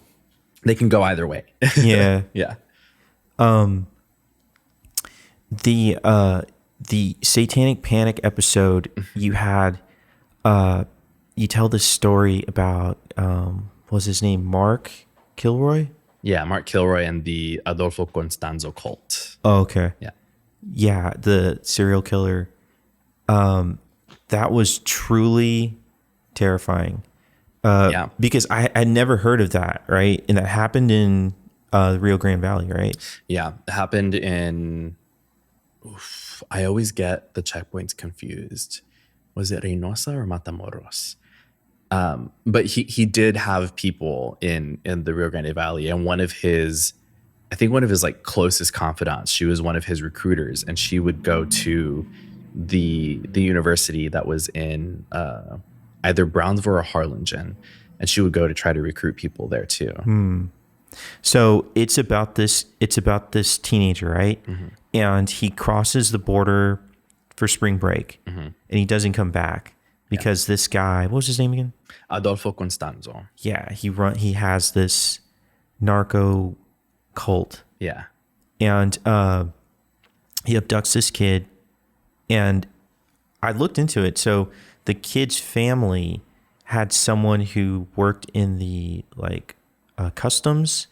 they can go either way.
Yeah.
Yeah.
The Satanic Panic episode, you had, you tell this story about, what was his name? Mark Killroy?
Yeah. Mark Killroy and the Adolfo Constanzo cult.
Oh, okay.
Yeah.
Yeah. The serial killer. That was truly terrifying. Because I had never heard of that. Right. And that happened in, the Rio Grande Valley, right?
Yeah. It happened in, I always get the checkpoints confused. Was it Reynosa or Matamoros? But he did have people in the Rio Grande Valley, and one of his like closest confidants, she was one of his recruiters, and she would go to the university that was in either Brownsville or Harlingen, and she would go to try to recruit people there too.
So it's about this teenager, right? Mm-hmm. And he crosses the border for spring break, and he doesn't come back. because this guy, what was his name again?
Adolfo Constanzo.
Yeah, he has this narco cult,
Yeah.
and he abducts this kid, and I looked into it. So the kid's family had someone who worked in the customs,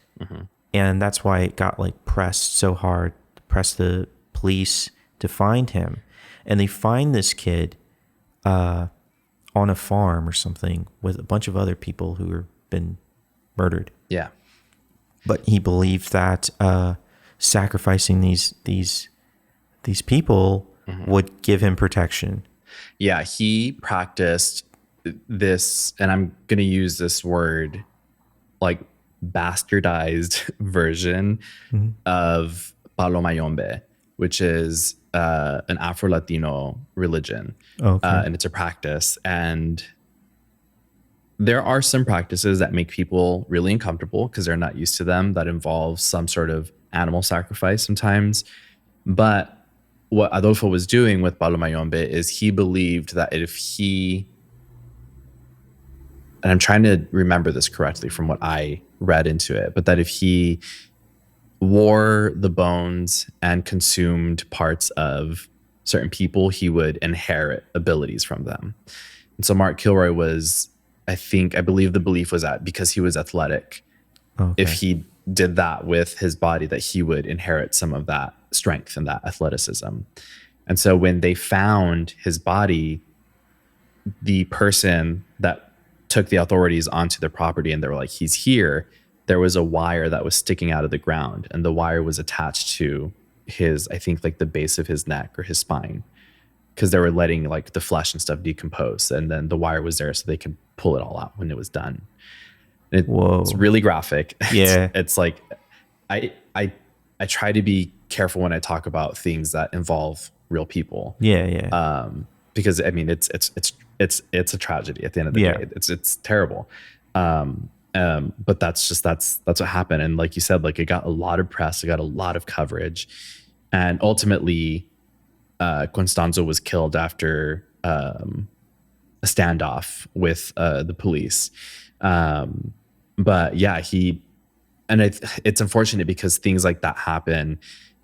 and that's why it got like pressed so hard, pressed the police to find him, and they find this kid on a farm or something with a bunch of other people who have been murdered.
Yeah.
But he believed that sacrificing these people would give him protection.
Yeah, he practiced this, and I'm going to use this word, like bastardized version of Palo Mayombe, which is an Afro-Latino religion.
Okay.
And it's a practice. And there are some practices that make people really uncomfortable because they're not used to them, that involve some sort of animal sacrifice sometimes. But what Adolfo was doing with Palo Mayombe is he believed that if he, and I'm trying to remember this correctly from what I read into it, but that if he wore the bones and consumed parts of certain people, he would inherit abilities from them. And so Mark Killroy was, I believe the belief was that because he was athletic, if he did that with his body, that he would inherit some of that strength and that athleticism. And so when they found his body, the person that took the authorities onto their property and they were like, he's here, there was a wire that was sticking out of the ground, and the wire was attached to his, I think, like the base of his neck or his spine, because they were letting like the flesh and stuff decompose, and then the wire was there so they could pull it all out when it was done. It's really graphic.
Yeah.
It's like I try to be careful when I talk about things that involve real people.
Yeah.
Because I mean it's a tragedy at the end of the day. It's terrible. But that's what happened. And like you said, like it got a lot of press, it got a lot of coverage, and ultimately Constanzo was killed after a standoff with the police. But yeah, it's unfortunate because things like that happen,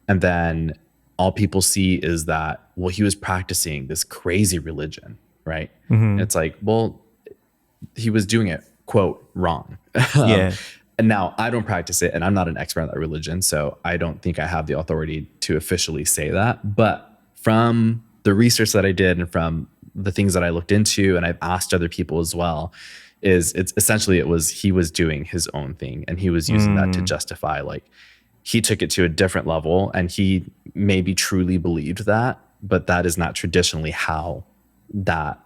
and then all people see is that, well, he was practicing this crazy religion, right? And it's like, well, he was doing it, quote, wrong. And now I don't practice it, and I'm not an expert on that religion, so I don't think I have the authority to officially say that. But from the research that I did and from the things that I looked into, and I've asked other people as well, he was doing his own thing, and he was using that to justify, like, he took it to a different level, and he maybe truly believed that, but that is not traditionally how that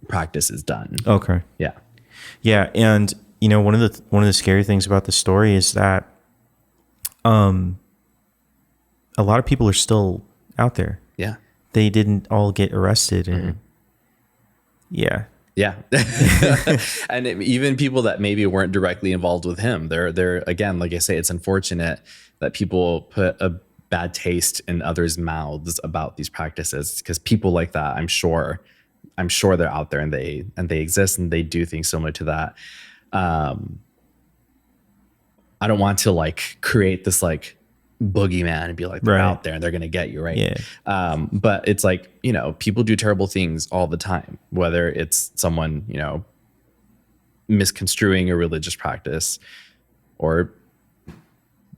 practice is done.
Okay.
Yeah.
And you know, one of the scary things about the story is that a lot of people are still out there.
Yeah.
They didn't all get arrested, and yeah. And even people that maybe weren't directly involved with him, they're again, like I say, it's unfortunate that people put a bad taste in others' mouths about these practices, because people like that, I'm sure they're out there, and they exist, and they do things similar to that. I don't want to like create this like boogeyman and be like, they're out there and they're gonna get you, right? Yeah.
But it's like, you know, people do terrible things all the time, whether it's someone, you know, misconstruing a religious practice or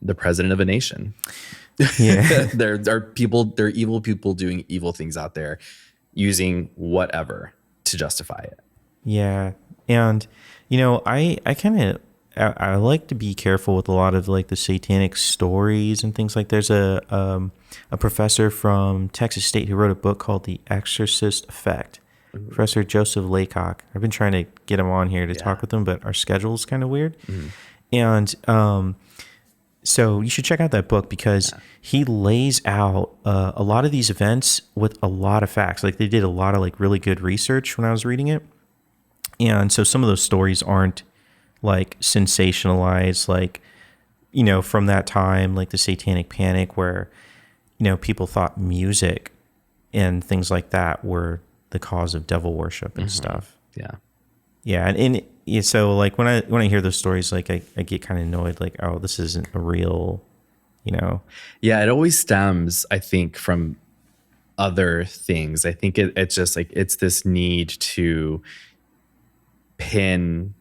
the president of a nation.
Yeah.
There are evil people doing evil things out there, using whatever to justify it.
Yeah. And you know, I like to be careful with a lot of like the satanic stories and things like. There's a professor from Texas State who wrote a book called The Exorcist Effect. Professor Joseph Laycock. I've been trying to get him on here to talk with him, but our schedule is kind of weird. And so you should check out that book, because he lays out a lot of these events with a lot of facts. Like, they did a lot of like really good research when I was reading it. And so some of those stories aren't like sensationalized, like, you know, from that time, like the Satanic Panic, where, you know, people thought music and things like that were the cause of devil worship and stuff.
Yeah.
Yeah, and yeah, so like when I hear those stories, like I get kind of annoyed, like, oh, this isn't a real, you know.
Yeah, it always stems, I think, from other things. I think it's just like it's this need to pin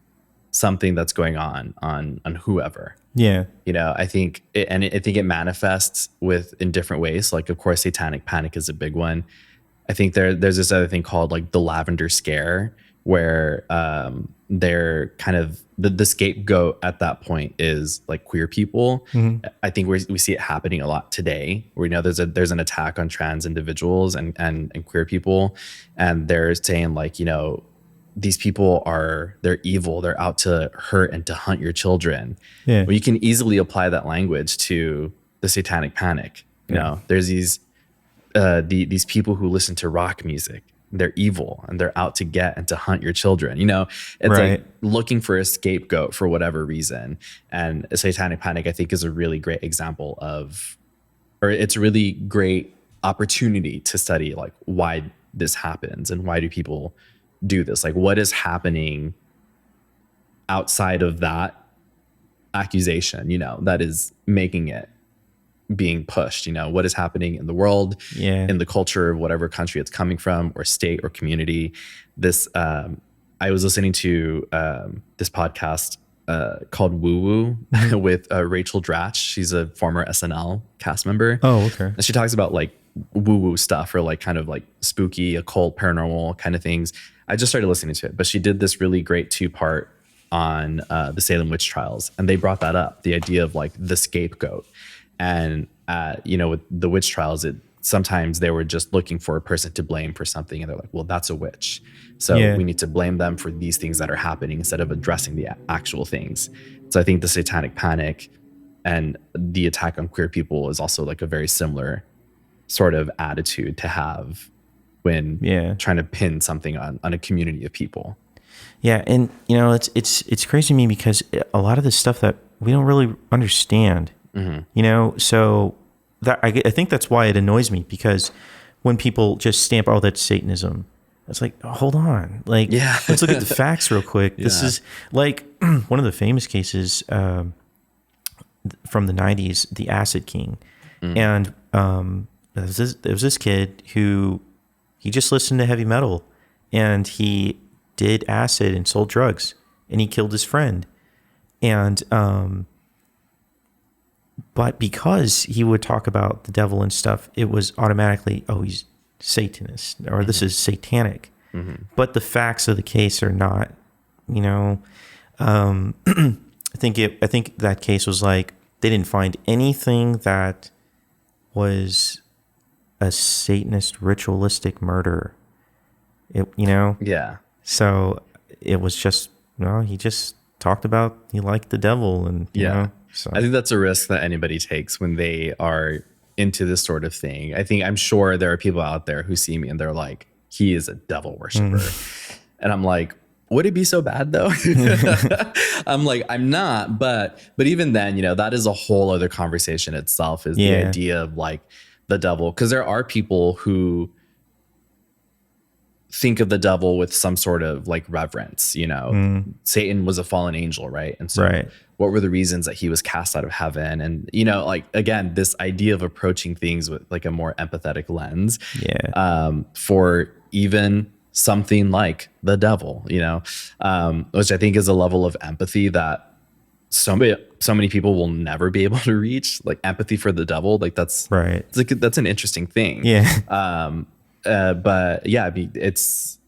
something that's going on whoever.
Yeah.
You know, I think I think it manifests in different ways. Like, of course, satanic panic is a big one. I think there's this other thing called like the lavender scare, where they're kind of the scapegoat at that point is like queer people. I think we see it happening a lot today. We know there's an attack on trans individuals and queer people, and they're saying like, you know, these people they're evil. They're out to hurt and to hunt your children.
Yeah.
Well, you can easily apply that language to the satanic panic. You know, there's these people who listen to rock music. They're evil and they're out to get and to hunt your children. You know, it's like looking for a scapegoat for whatever reason. And a satanic panic, I think, is a really great example or it's a really great opportunity to study like why this happens and why do people do this? Like, what is happening outside of that accusation, you know, that is making it being pushed? You know, what is happening in the world, in the culture of whatever country it's coming from, or state or community. This I was listening to this podcast called Woo Woo with Rachel Dratch. She's a former SNL cast member.
Oh, okay.
And she talks about like woo woo stuff, or like kind of like spooky, occult, paranormal kind of things. I just started listening to it, but she did this really great 2-part on the Salem witch trials, and they brought that up, the idea of like the scapegoat. And you know, with the witch trials, sometimes they were just looking for a person to blame for something, and they're like, well, that's a witch, so we need to blame them for these things that are happening instead of addressing the actual things. So I think the satanic panic and the attack on queer people is also like a very similar sort of attitude to have when trying to pin something on a community of people.
Yeah, and you know, it's crazy to me because a lot of this stuff that we don't really understand, you know, so that I think that's why it annoys me, because when people just stamp, oh, that's Satanism, it's like, oh, hold on, like, let's look at the facts real quick. This is like one of the famous cases from the 90s, the Acid King, and there was this kid who he just listened to heavy metal and he did acid and sold drugs and he killed his friend. And, but because he would talk about the devil and stuff, it was automatically, oh, he's Satanist, or this is satanic. But the facts of the case are not, you know, I think that case was like, they didn't find anything that was a Satanist ritualistic murder, you know?
Yeah.
So it was just, no, he just talked about he liked the devil, and you know, so.
I think that's a risk that anybody takes when they are into this sort of thing. I'm sure there are people out there who see me and they're like, he is a devil worshiper. And I'm like, would it be so bad though? I'm like, I'm not, but even then, you know, that is a whole other conversation itself, is the idea of like the devil. Because there are people who think of the devil with some sort of like reverence, you know. Satan was a fallen angel, right? And so what were the reasons that he was cast out of heaven? And, you know, like, again, this idea of approaching things with like a more empathetic lens, for even something like the devil, you know, which I think is a level of empathy that so many people will never be able to reach. Like empathy for the devil, like that's it's like, that's an interesting thing. But yeah, I mean, it's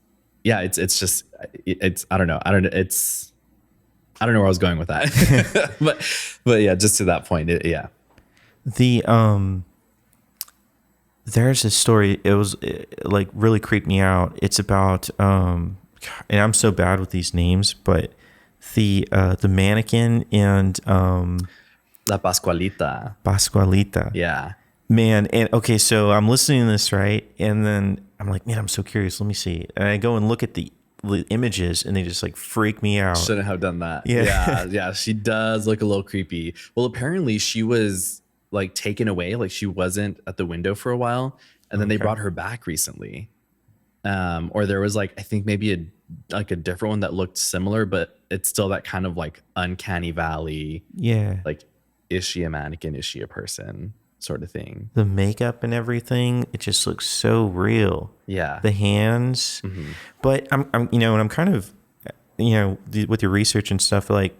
just I don't know where I was going with that. but yeah, just to that point,
there's a story, it was like really creeped me out. It's about and I'm so bad with these names, but the mannequin and
La Pascualita. Yeah.
Man, and okay, so I'm listening to this, right? And then I'm like, man, I'm so curious. Let me see. And I go and look at the images and they just like freak me out.
Shouldn't have done that. Yeah. She does look a little creepy. Well, apparently she was like taken away. Like she wasn't at the window for a while. And then they brought her back recently. Or there was like, I think maybe a different one that looked similar, but it's still that kind of like uncanny valley,
Yeah.
like, is she a mannequin, is she a person sort of thing.
The makeup and everything, it just looks so real.
Yeah.
The hands. But I'm and I'm kind of, with your research and stuff, like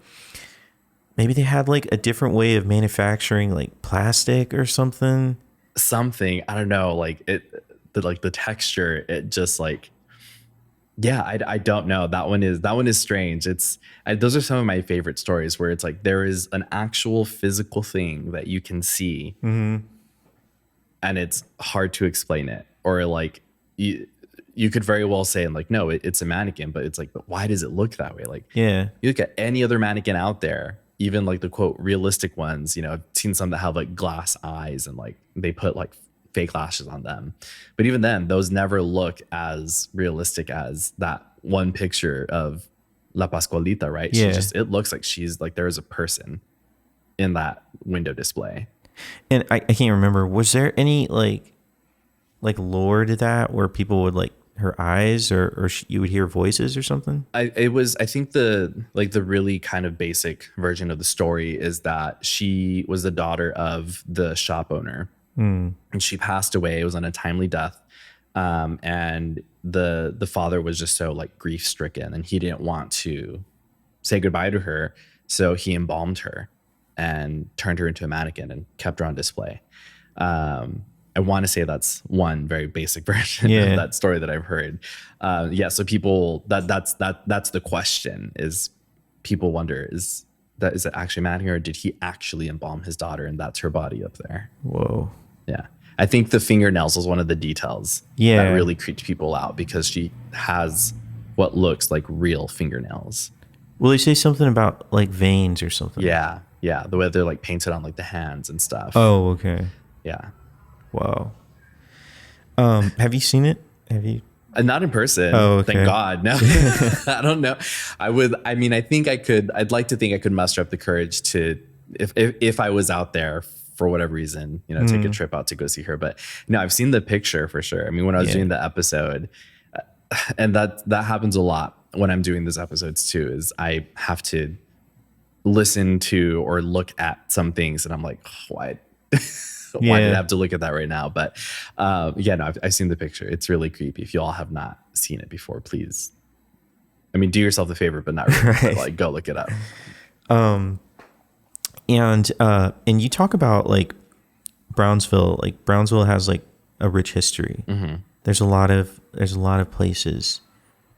maybe they had like a different way of manufacturing like plastic or something.
Something, I don't know, like the texture, it just like, yeah, I don't know. That one is strange. Those are some of my favorite stories where it's like there is an actual physical thing that you can see, and it's hard to explain it. Or like you could very well say, like, no, it's a mannequin, but it's like, but why does it look that way? Like,
Yeah.
you look at any other mannequin out there, even like the quote realistic ones, I've seen some that have like glass eyes and like they put like fake lashes on them. But even then, those never look as realistic as that one picture of La Pascualita, right?
Yeah.
It looks like she's like, there is a person in that window display.
And I can't remember, was there any like lore to that where people would like her eyes or you would hear voices or something?
I think the really kind of basic version of the story is that she was the daughter of the shop owner, and she passed away. It was an untimely death. And the father was just so like grief stricken, and he didn't want to say goodbye to her. So he embalmed her and turned her into a mannequin and kept her on display. I want to say that's one very basic version of that story that I've heard. So people, that's the question, is people wonder, is it actually mannequin, or did he actually embalm his daughter and that's her body up there?
Whoa.
Yeah. I think the fingernails was one of the details that really creeped people out, because she has what looks like real fingernails.
Will they say something about like veins or something?
Yeah. Yeah. The way they're like painted on like the hands and stuff.
Oh, okay.
Yeah.
Wow. Have you seen it? Have you?
Not in person.
Oh, okay.
Thank God. No, I don't know. I think I could. I'd like to think I could muster up the courage to, if I was out there for whatever reason, take a trip out to go see her. But no, I've seen the picture for sure. I mean, when I was doing the episode, and that happens a lot when I'm doing these episodes too, is I have to listen to or look at some things, and I'm like, why? Why did I have to look at that right now? But I've seen the picture. It's really creepy. If you all have not seen it before, please, do yourself a favor, but not really. Right. But like, go look it up.
And you talk about like Brownsville. Like Brownsville has like a rich history. Mm-hmm. There's a lot of places.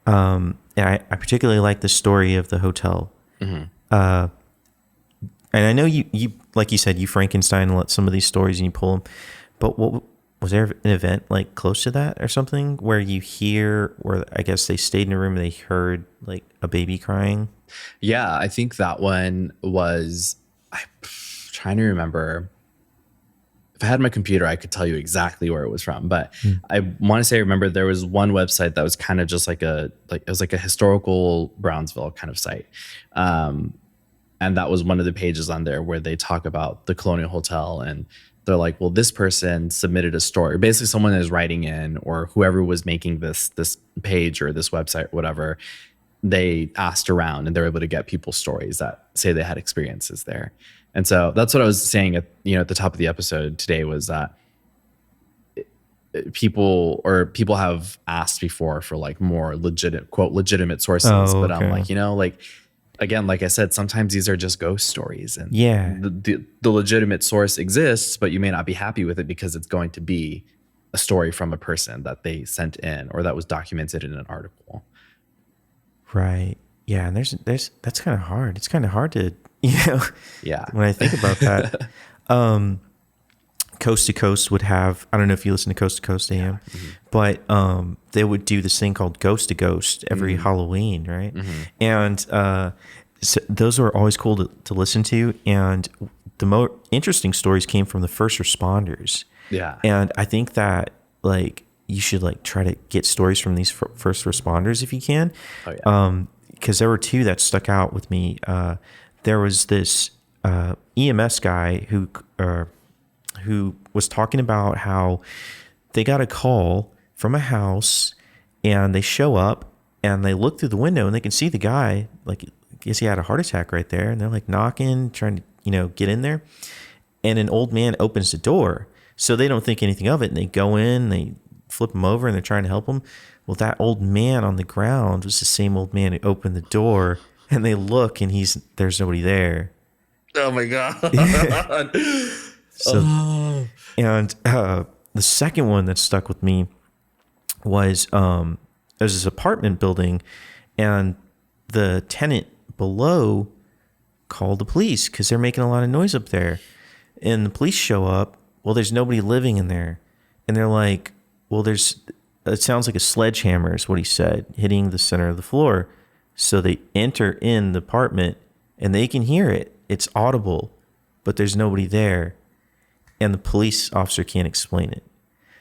And I particularly like the story of the hotel. Mm-hmm. And I know you like you said, you Frankenstein some of these stories and you pull them, but what was there an event like close to that or something where you hear, or I guess they stayed in a room and they heard like a baby crying?
Yeah, I think that one was, I'm trying to remember. If I had my computer, I could tell you exactly where it was from, but I want to say I remember there was one website that was kind of just like it was like a historical Brownsville kind of site. And that was one of the pages on there where they talk about the Colonial Hotel, and they're like, well, this person submitted a story. Basically, someone is writing in, or whoever was making this page or this website, or whatever, they asked around and they're able to get people's stories that say they had experiences there. And so that's what I was saying at the top of the episode today, was that people have asked before for like more legitimate sources.
Oh, okay.
But I'm like, again, like I said, sometimes these are just ghost stories, and the legitimate source exists, but you may not be happy with it because it's going to be a story from a person that they sent in or that was documented in an article.
Right. Yeah. And that's kind of hard. It's kind of hard to, when I think about that. Coast to Coast would have, I don't know if you listen to Coast to Coast AM, but they would do this thing called Ghost to Ghost every Halloween, right? Mm-hmm. And so those were always cool to listen to. And the more interesting stories came from the first responders.
Yeah.
And I think that like you should like try to get stories from these first responders if you can. Oh, yeah. Because there were two that stuck out with me. There was this EMS guy who was talking about how they got a call from a house And they show up and they look through the window and they can see the guy. Like, I guess he had a heart attack right there. And they're like knocking, trying to, get in there. And an old man opens the door. So they don't think anything of it. And they go in, they flip him over, and they're trying to help him. Well, that old man on the ground was the same old man who opened the door. And they look, and there's nobody there.
Oh my God.
So, and the second one that stuck with me was there's this apartment building, and the tenant below called the police because they're making a lot of noise up there. And the police show up. Well, there's nobody living in there. And they're like, well, it sounds like a sledgehammer is what he said, hitting the center of the floor. So they enter in the apartment and they can hear it. It's audible, but there's nobody there. And the police officer can't explain it.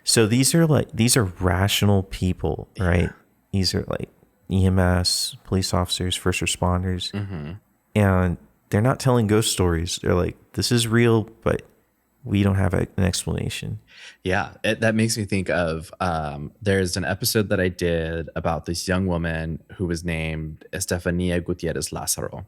So these are rational people, right? Yeah. These are like EMS, police officers, first responders. Mm-hmm. And they're not telling ghost stories. They're like, this is real, but we don't have an explanation.
Yeah, that makes me think of there's an episode that I did about this young woman who was named Estefania Gutierrez Lázaro.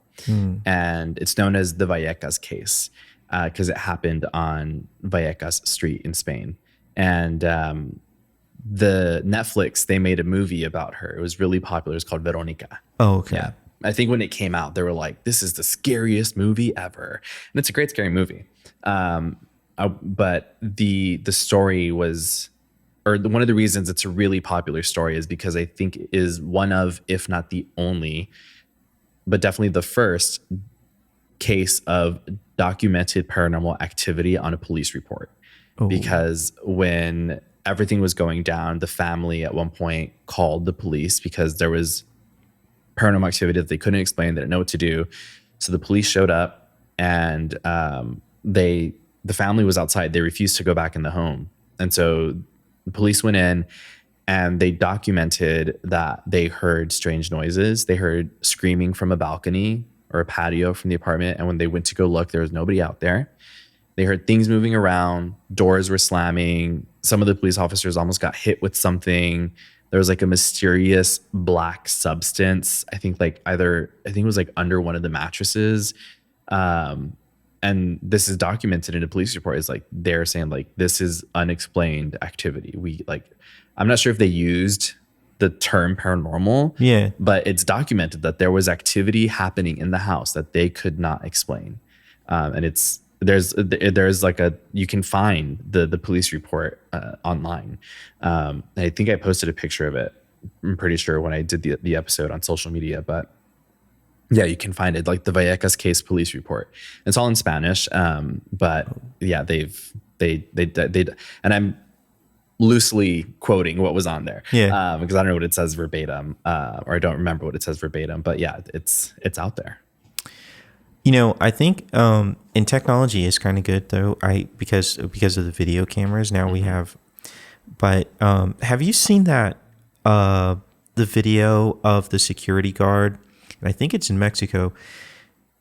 And it's known as the Vallecas case because it happened on Vallecas Street in Spain. And the Netflix, they made a movie about her. It was really popular. It's called Veronica.
Oh, okay.
Yeah. I think when it came out, they were like, this is the scariest movie ever. And it's a great, scary movie. But the story was, or one of the reasons it's a really popular story is because I think it is one of, if not the only, but definitely the first case of documented paranormal activity on a police report. Oh. Because when everything was going down, the family at one point called the police because there was paranormal activity that they couldn't explain, they didn't know what to do. So the police showed up and the family was outside. They refused to go back in the home. And so the police went in and they documented that they heard strange noises. They heard screaming from a balcony or a patio from the apartment. And when they went to go look, there was nobody out there. They heard things moving around, doors were slamming. Some of the police officers almost got hit with something. There was like a mysterious black substance. I think it was like under one of the mattresses. And this is documented in a police report. It's like, they're saying like, this is unexplained activity. I'm not sure if they used the term paranormal.
Yeah.
But it's documented that there was activity happening in the house that they could not explain. And there's like you can find the police report online. I think I posted a picture of it. I'm pretty sure when I did the episode on social media, but yeah, you can find it, like the Vallecas case police report. It's all in Spanish. But yeah, they and I'm loosely quoting what was on there.
Yeah.
Because I don't know what it says verbatim, or I don't remember what it says verbatim, but yeah, it's out there.
I think in technology is kind of good though. Because of the video cameras now we have. But have you seen that the video of the security guard? And I think it's in Mexico.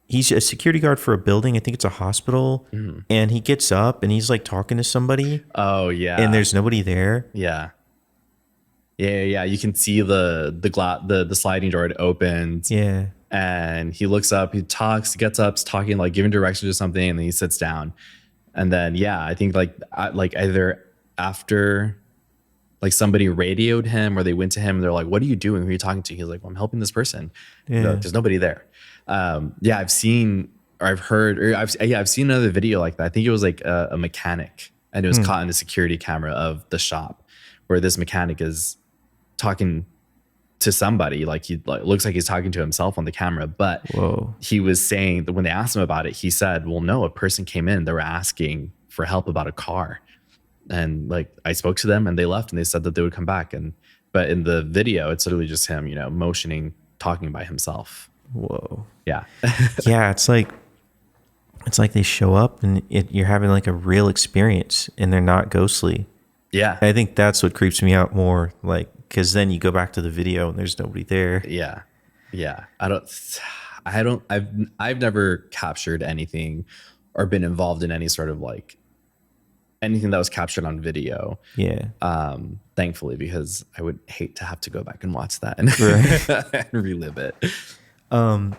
He's a security guard for a building. I think it's a hospital. Mm. And he gets up and he's like talking to somebody.
Oh yeah.
And there's nobody there.
Yeah. Yeah. You can see the sliding door. It opens.
Yeah.
And he looks up, he talks, he gets up, he's talking, like giving directions or something, and then he sits down. And then, yeah, I think like either after like somebody radioed him or they went to him and they're like, what are you doing? Who are you talking to? He's like, well, I'm helping this person.
Yeah.
There's nobody there. Yeah, I've seen another video like that. I think it was like a mechanic, and it was caught in the security camera of the shop where this mechanic is talking to somebody, like he looks like he's talking to himself on the camera, but
Whoa.
He was saying that when they asked him about it, he said, well, no, a person came in, they were asking for help about a car. And like, I spoke to them and they left and they said that they would come back. But in the video, it's literally just him, motioning, talking by himself.
Whoa.
Yeah.
Yeah. It's like they show up and you're having like a real experience and they're not ghostly.
Yeah.
I think that's what creeps me out more. Like, cause then you go back to the video and there's nobody there.
Yeah. Yeah. I've never captured anything or been involved in any sort of like anything that was captured on video.
Yeah.
Thankfully, because I would hate to have to go back and watch that and,
Right.
and relive it.
And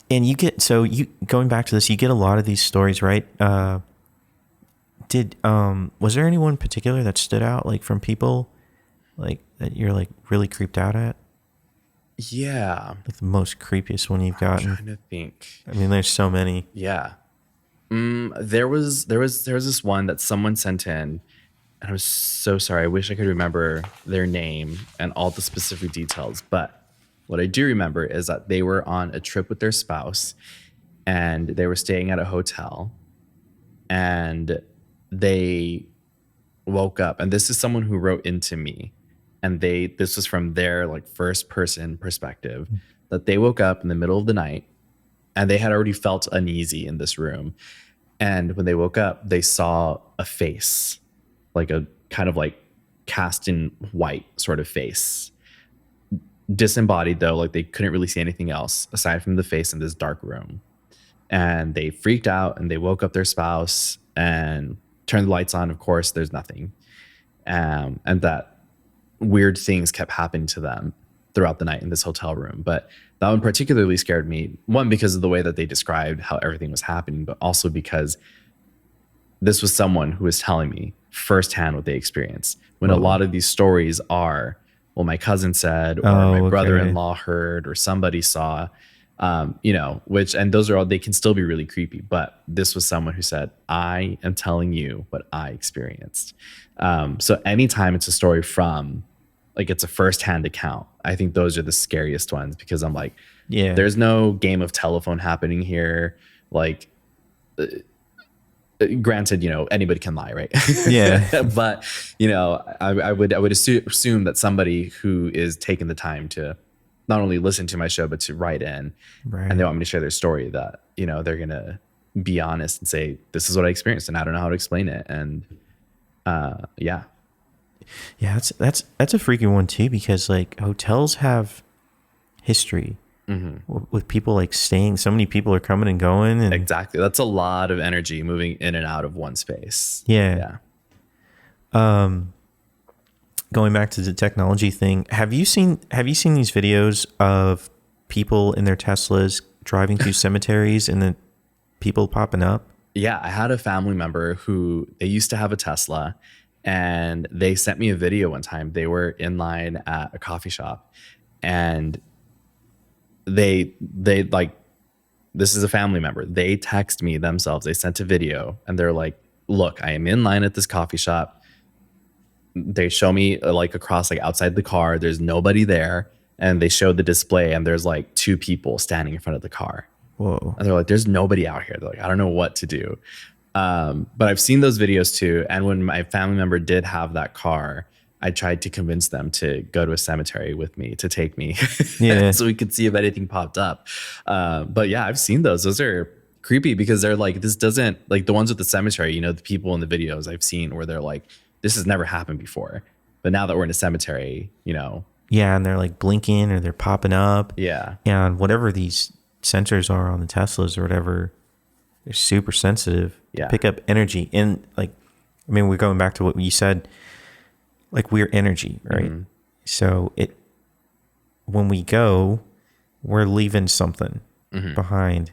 you get, so you, going back to this, you get a lot of these stories, right? Was there anyone in particular that stood out, like from people, like that you're like really creeped out at?
Yeah.
Like the most creepiest one you've
I'm
gotten?
trying to think.
I mean, there's so many.
Yeah. There was this one that someone sent in, and I was so sorry. I wish I could remember their name and all the specific details. But what I do remember is that they were on a trip with their spouse, and they were staying at a hotel, and they woke up. And this is someone who wrote into me, and this was from their like first person perspective, that they woke up in the middle of the night, and they had already felt uneasy in this room. And when they woke up, they saw a face, like a kind of like cast in white sort of face, disembodied though, like they couldn't really see anything else aside from the face in this dark room. And they freaked out, and they woke up their spouse and turned the lights on. Of course, there's nothing. And that weird things kept happening to them throughout the night in this hotel room. But that one particularly scared me, one, because of the way that they described how everything was happening, but also because this was someone who was telling me firsthand what they experienced. When a lot of these stories are, well, my cousin said, or my brother-in-law heard, or somebody saw, which, and those are all, they can still be really creepy. But this was someone who said, I am telling you what I experienced. So anytime it's a story from, like, it's a firsthand account, I think those are the scariest ones, because I'm like,
Yeah.
there's no game of telephone happening here. Like, granted, anybody can lie, right?
Yeah.
But I would assume that somebody who is taking the time to not only listen to my show, but to write in, and they want me to share their story, that they're gonna be honest and say, this is what I experienced, and I don't know how to explain it. And yeah,
that's a freaky one too, because like hotels have history with people like staying. So many people are coming and going, and
exactly. That's a lot of energy moving in and out of one space.
Yeah. Going back to the technology thing, have you seen these videos of people in their Teslas driving through cemeteries and then people popping up?
Yeah, I had a family member who, they used to have a Tesla, and they sent me a video one time. They were in line at a coffee shop, and they like, this is a family member. They text me themselves. They sent a video, and they're like, look, I am in line at this coffee shop. They show me like across, like outside the car, there's nobody there. And they showed the display, and there's like two people standing in front of the car.
Whoa.
And they're like, there's nobody out here. They're like, I don't know what to do. But I've seen those videos too. And when my family member did have that car, I tried to convince them to go to a cemetery with me, to take me, so we could see if anything popped up. But yeah, I've seen those. Those are creepy, because they're like, this doesn't, like the ones with the cemetery, the people in the videos I've seen where they're like, this has never happened before. But now that we're in a cemetery,
Yeah, and they're like blinking, or they're popping up.
Yeah.
And whatever these sensors are on the Teslas or whatever, they're super sensitive.
Yeah.
Pick up energy. And like, I mean, we're going back to what you said, like we're energy, right? Mm-hmm. So when we go, we're leaving something behind.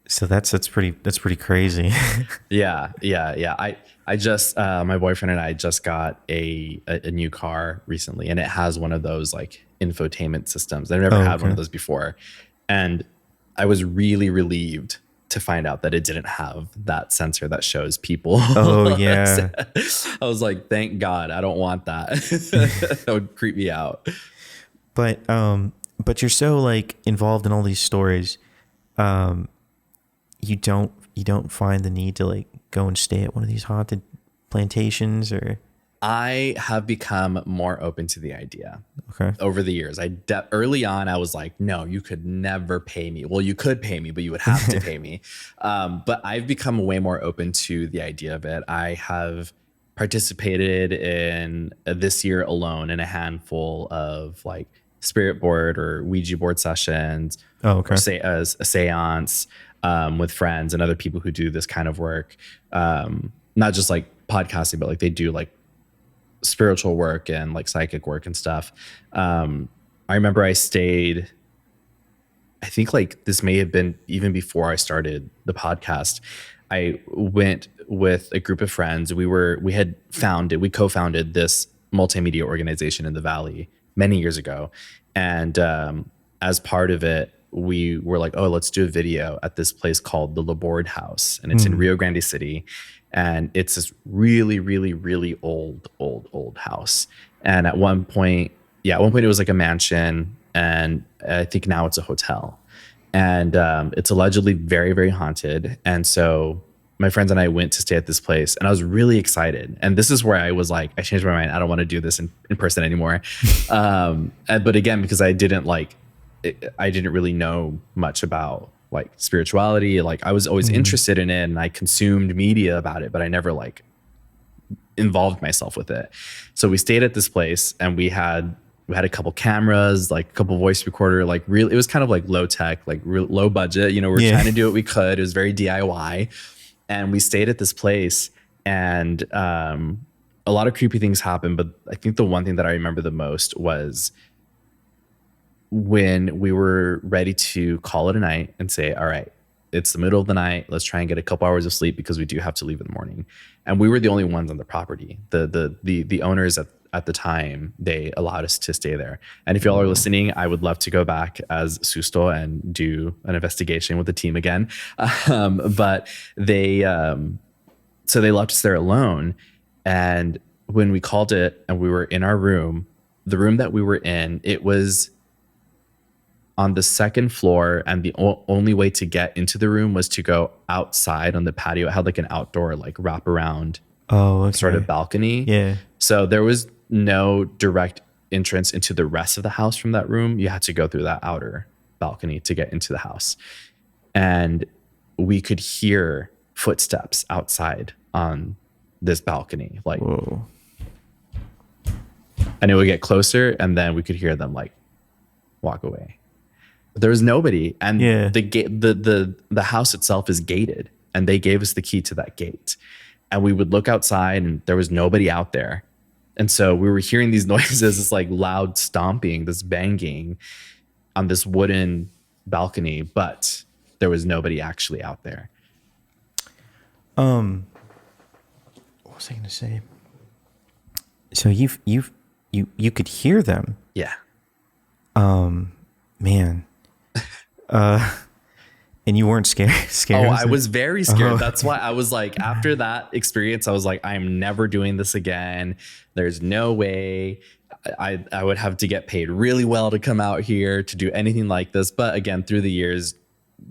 So that's pretty crazy. Yeah. I just my boyfriend and I just got a new car recently, and it has one of those like infotainment systems. I've never had one of those before, and I was really relieved to find out that it didn't have that sensor that shows people. Oh yeah. I was like, thank God, I don't want that. That would creep me out. But you're so like involved in all these stories. You don't find the need to like go and stay at one of these haunted plantations? Or I have become more open to the idea over the years. Early on, I was like, no, you could never pay me. Well, you could pay me, but you would have to pay me. But I've become way more open to the idea of it. I have participated in this year alone in a handful of like spirit board or Ouija board sessions. Or say a seance with friends and other people who do this kind of work. Not just like
podcasting, but like they do like spiritual work and like psychic work and stuff. I remember I stayed, I think like this may have been even before I started the podcast. I went with a group of friends. We co-founded this multimedia organization in the Valley many years ago. And as part of it, we were like, oh, let's do a video at this place called the Borde House. And it's in Rio Grande City. And it's this really, really, really old house. And at one point it was like a mansion. And I think now it's a hotel. And it's allegedly very, very haunted. And so my friends and I went to stay at this place, and I was really excited. And this is where I was like, I changed my mind. I don't want to do this in person anymore. But again, because I didn't really know much about like spirituality. Like I was always interested in it, and I consumed media about it, but I never like involved myself with it. So we stayed at this place, and we had a couple cameras, like a couple voice recorder, like really, it was kind of like low tech, like low budget. You know, we're trying to do what we could. It was very DIY. And we stayed at this place, and a lot of creepy things happened. But I think the one thing that I remember the most was when we were ready to call it a night and say, all right, it's the middle of the night. Let's try and get a couple hours of sleep because we do have to leave in the morning. And we were the only ones on the property. The owners at the time, they allowed us to stay there. And if y'all are listening, I would love to go back as Susto and do an investigation with the team again. But so they left us there alone. And when we called it and we were in our room, the room that we were in, it was on the second floor, and the only way to get into the room was to go outside on the patio. It had like an outdoor, like wraparound sort of balcony.
Yeah.
So there was no direct entrance into the rest of the house from that room. You had to go through that outer balcony to get into the house. And we could hear footsteps outside on this balcony. Like,
whoa.
And it would get closer, and then we could hear them like walk away. But there was nobody. And the gate, the house itself is gated, and they gave us the key to that gate. And we would look outside, and there was nobody out there. And so we were hearing these noises, this like loud stomping, this banging on this wooden balcony, but there was nobody actually out there.
What was I going to say? So you could hear them.
Yeah.
Man. And you weren't scared?
Oh, I was very scared. That's why I was like, after that experience, I was like, I'm never doing this again. There's no way. I would have to get paid really well to come out here to do anything like this. But again, through the years,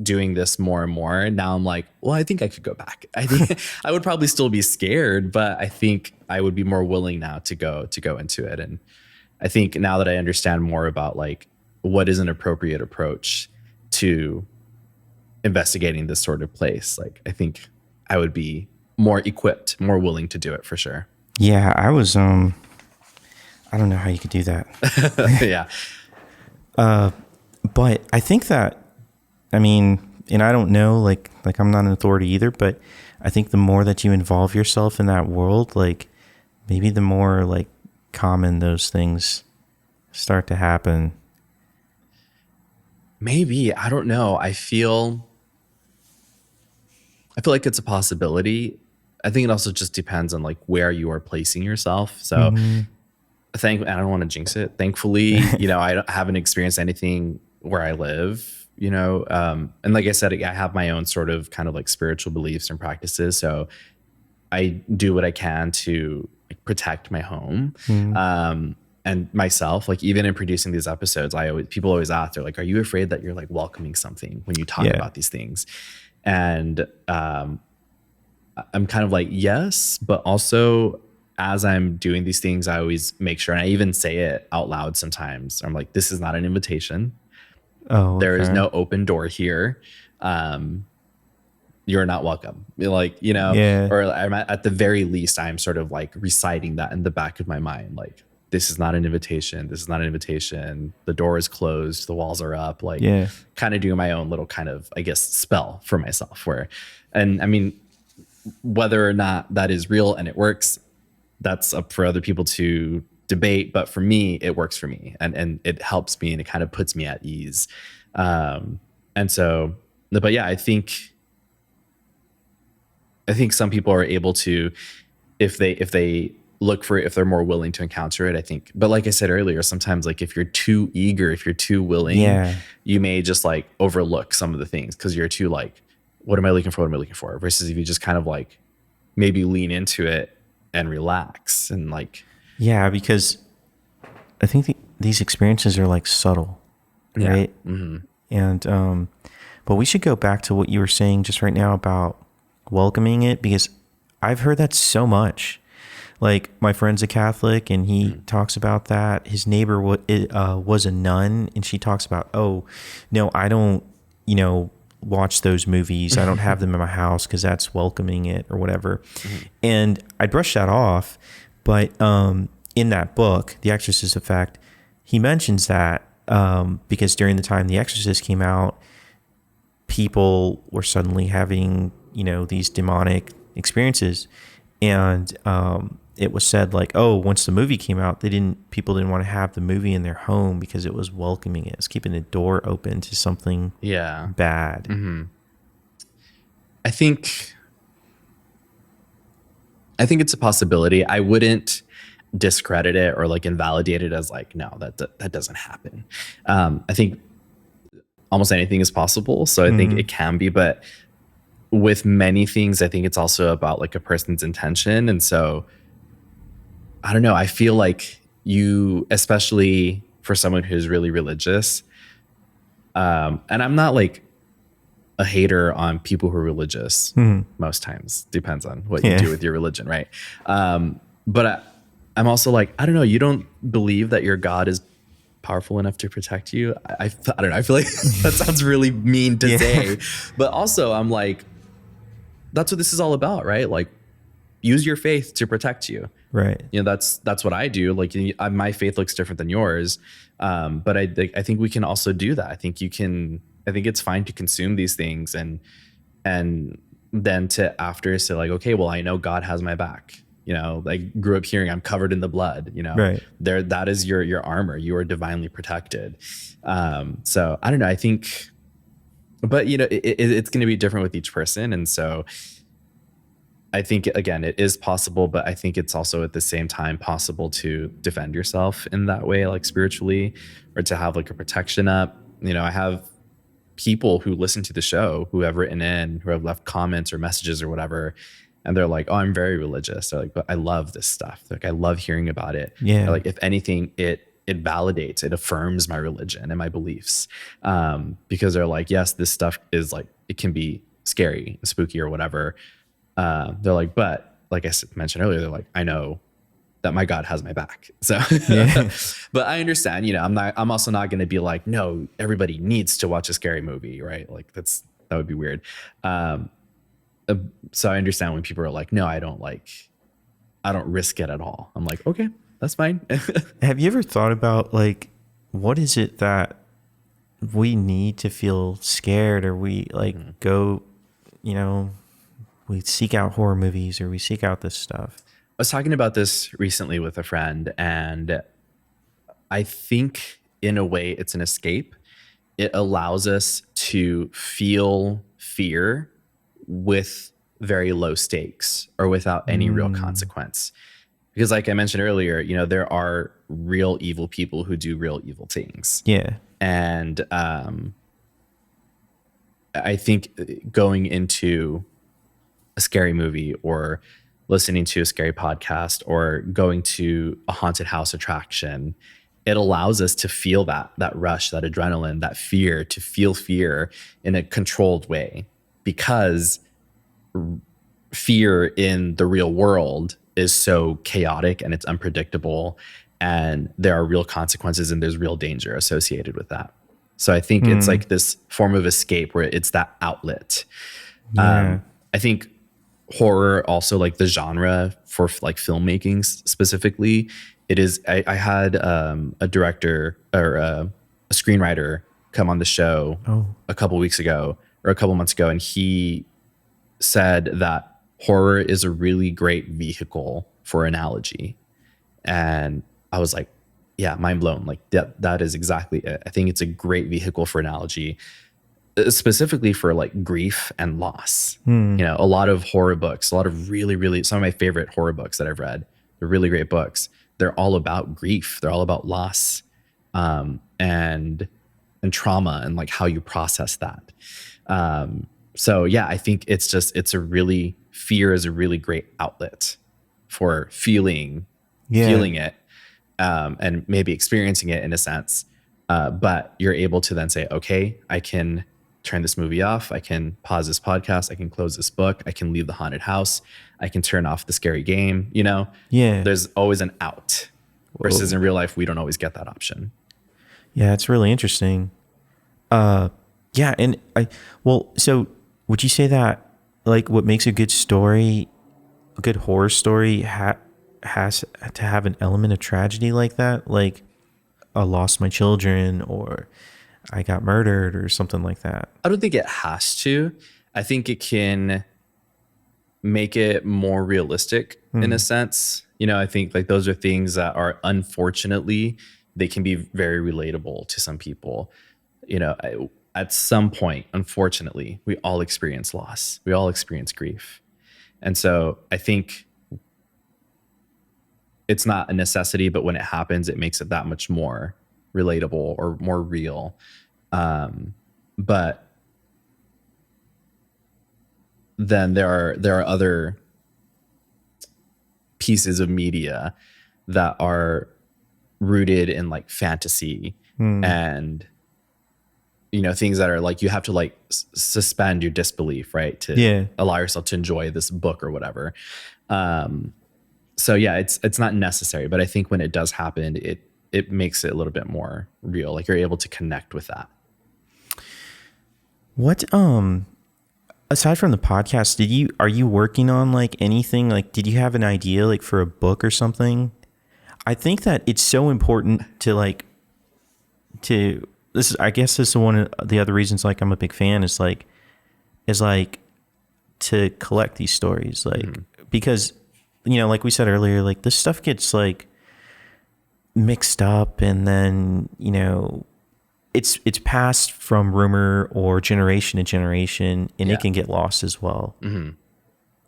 doing this more and more, now I'm like, well, I think I could go back. I think I would probably still be scared, but I think I would be more willing now to go into it. And I think now that I understand more about like what is an appropriate approach to investigating this sort of place, like I think I would be more equipped, more willing to do it for sure.
Yeah, I was I don't know how you could do that.
Yeah.
But I think that, I mean, and I don't know, like I'm not an authority either, but I think the more that you involve yourself in that world, like maybe the more like common those things start to happen.
Maybe, I don't know. I feel like it's a possibility. I think it also just depends on like where you are placing yourself. So I don't want to jinx it. Thankfully, I haven't experienced anything where I live, and like I said, I have my own sort of kind of like spiritual beliefs and practices. So I do what I can to like, protect my home. And myself, like even in producing these episodes, people always ask, they're like, are you afraid that you're like welcoming something when you talk about these things? And I'm kind of like, yes, but also as I'm doing these things, I always make sure, and I even say it out loud sometimes. I'm like, this is not an invitation.
Oh,
there is no open door here. You're not welcome. Like, or I'm at the very least, I'm sort of like reciting that in the back of my mind. Like, this is not an invitation. This is not an invitation. The door is closed. The walls are up. Like kind of doing my own little kind of, I guess, spell for myself and I mean, whether or not that is real and it works, that's up for other people to debate. But for me, it works for me, and it helps me, and it kind of puts me at ease. And so, but yeah, I think some people are able to, if they look for it, if they're more willing to encounter it, I think. But like I said earlier, sometimes like if you're too eager, if you're too willing,
Yeah.
you may just like overlook some of the things because you're too like, what am I looking for? What am I looking for? Versus if you just kind of like maybe lean into it and relax and like,
Yeah, because I think these experiences are like subtle,
yeah.
right? Mm-hmm. And but we should go back to what you were saying just right now about welcoming it, because I've heard that so much. Like my friend's a Catholic, and he talks about that. His neighbor was a nun, and she talks about, oh, no, I don't, watch those movies. I don't have them in my house because that's welcoming it or whatever. Mm-hmm. And I brushed that off, but in that book, The Exorcist Effect, he mentions that because during the time The Exorcist came out, people were suddenly having, these demonic experiences. And it was said like, oh, once the movie came out, people didn't want to have the movie in their home because it was welcoming it. It's keeping the door open to something bad.
Mm-hmm. I think it's a possibility. I wouldn't discredit it or like invalidate it as like, no, that doesn't happen. I think almost anything is possible. So I think it can be, but with many things, I think it's also about like a person's intention. And so I don't know. I feel like you, especially for someone who's really religious, and I'm not like a hater on people who are religious most times. Depends on what you do with your religion, right? But I'm also like, I don't know. You don't believe that your God is powerful enough to protect you? I don't know. I feel like that sounds really mean to say. But also, I'm like, that's what this is all about, right? Like, use your faith to protect you.
Right.
That's what I do. Like, my faith looks different than yours. But I think we can also do that. I think it's fine to consume these things and then to after say like, okay, well, I know God has my back. I grew up hearing I'm covered in the blood,
right.
That is your armor. You are divinely protected. So I don't know. I think, but it's going to be different with each person. And so I think, again, it is possible, but I think it's also at the same time possible to defend yourself in that way, like spiritually, or to have like a protection up. I have people who listen to the show who have written in, who have left comments or messages or whatever. And they're like, oh, I'm very religious. They're like, but I love this stuff. Like, I love hearing about it.
Yeah.
Like, if anything, it validates, it affirms my religion and my beliefs. Because they're like, yes, this stuff is like, it can be scary, spooky or whatever. They're like, but like I mentioned earlier, they're like, I know that my God has my back. So, but I understand, I'm also not going to be like, no, everybody needs to watch a scary movie, right? Like that would be weird. So I understand when people are like, no, I don't risk it at all. I'm like, okay, that's fine.
Have you ever thought about like, what is it that we need to feel scared, or we like go, we seek out horror movies, or we seek out this stuff?
I was talking about this recently with a friend, and I think in a way it's an escape. It allows us to feel fear with very low stakes or without any real consequence. Because like I mentioned earlier, there are real evil people who do real evil things.
Yeah.
And I think going into a scary movie or listening to a scary podcast or going to a haunted house attraction, it allows us to feel that rush, that adrenaline, that fear, to feel fear in a controlled way, because fear in the real world is so chaotic and it's unpredictable, and there are real consequences and there's real danger associated with that. So I think it's like this form of escape where it's that outlet.
Yeah.
I think horror also, like the genre for like filmmaking specifically, it is, I had a director or a screenwriter come on the show a couple weeks ago or a couple months ago, and he said that horror is a really great vehicle for analogy. And I was like, yeah, mind blown. Like that is exactly it. I think it's a great vehicle for analogy, specifically for like grief and loss. A lot of horror books, a lot of really, some of my favorite horror books that I've read, they're really great books. They're all about grief. They're all about loss, and trauma, and like how you process that. So yeah, I think fear is a really great outlet for feeling it, and maybe experiencing it in a sense. But you're able to then say, okay, I can turn this movie off. I can pause this podcast. I can close this book. I can leave the haunted house. I can turn off the scary game.
Yeah.
There's always an out. Versus in real life, we don't always get that option.
Yeah, it's really interesting. Yeah, and so would you say that like what makes a good story, a good horror story, has to have an element of tragedy like that, like I lost my children or I got murdered or something like that?
I don't think it has to. I think it can make it more realistic in a sense. I think like those are things that are, unfortunately, they can be very relatable to some people. At some point, unfortunately, we all experience loss. We all experience grief. And so I think it's not a necessity, but when it happens, it makes it that much more relatable or more real. But then there are other pieces of media that are rooted in like fantasy and things that are like you have to like suspend your disbelief, right, to allow yourself to enjoy this book or whatever. So yeah, it's not necessary, but I think when it does happen, it makes it a little bit more real. Like you're able to connect with that.
What aside from the podcast, are you working on like anything? Like, did you have an idea like for a book or something? I think that it's so important I guess this is one of the other reasons like I'm a big fan is like to collect these stories, like because like we said earlier, like this stuff gets like mixed up and then it's passed from rumor or generation to generation, and it can get lost as well.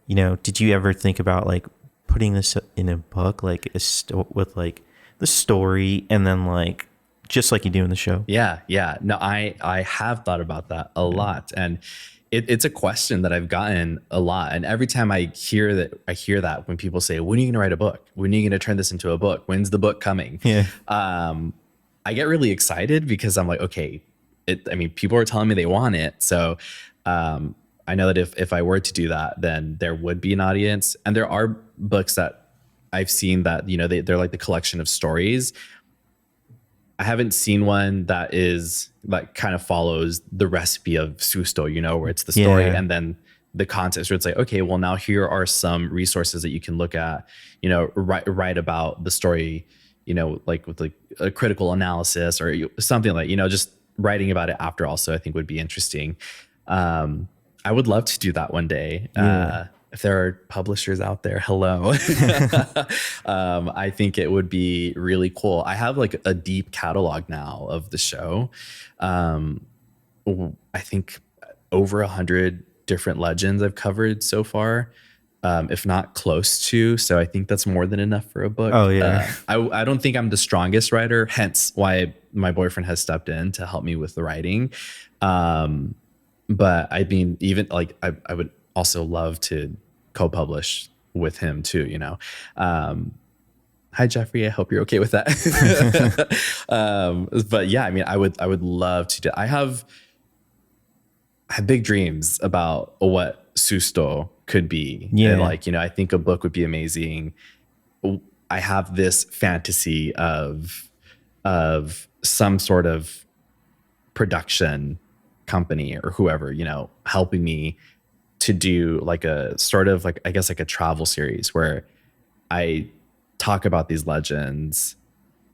Did you ever think about like putting this in a book, like with like the story, and then like just like you do in the show?
Yeah. No, I have thought about that a lot, and it's a question that I've gotten a lot. And every time I hear that when people say, "When are you going to write a book? When are you going to turn this into a book? When's the book coming?"
Yeah.
I get really excited because I'm like, okay, people are telling me they want it. So I know that if I were to do that, then there would be an audience. And there are books that I've seen that, they're like the collection of stories. I haven't seen one that is like kind of follows the recipe of Susto, where it's the story and then the context where it's like, okay, well now here are some resources that you can look at, write about the story, like with like a critical analysis or something like, just writing about it after also I think would be interesting. I would love to do that one day. If there are publishers out there, hello. I think it would be really cool. I have like a deep catalog now of the show. I think over 100 different legends I've covered so far, if not close to. So I think that's more than enough for a book.
Oh yeah.
I don't think I'm the strongest writer, hence why my boyfriend has stepped in to help me with the writing. But I mean, even like I would also love to co-publish with him too, Hi Jeffrey, I hope you're okay with that. But yeah, I mean, I would love to do. I have big dreams about what Susto could be.
Yeah.
And like, I think a book would be amazing. I have this fantasy of some sort of production company or whoever, helping me to do like a sort of like, I guess like a travel series where I talk about these legends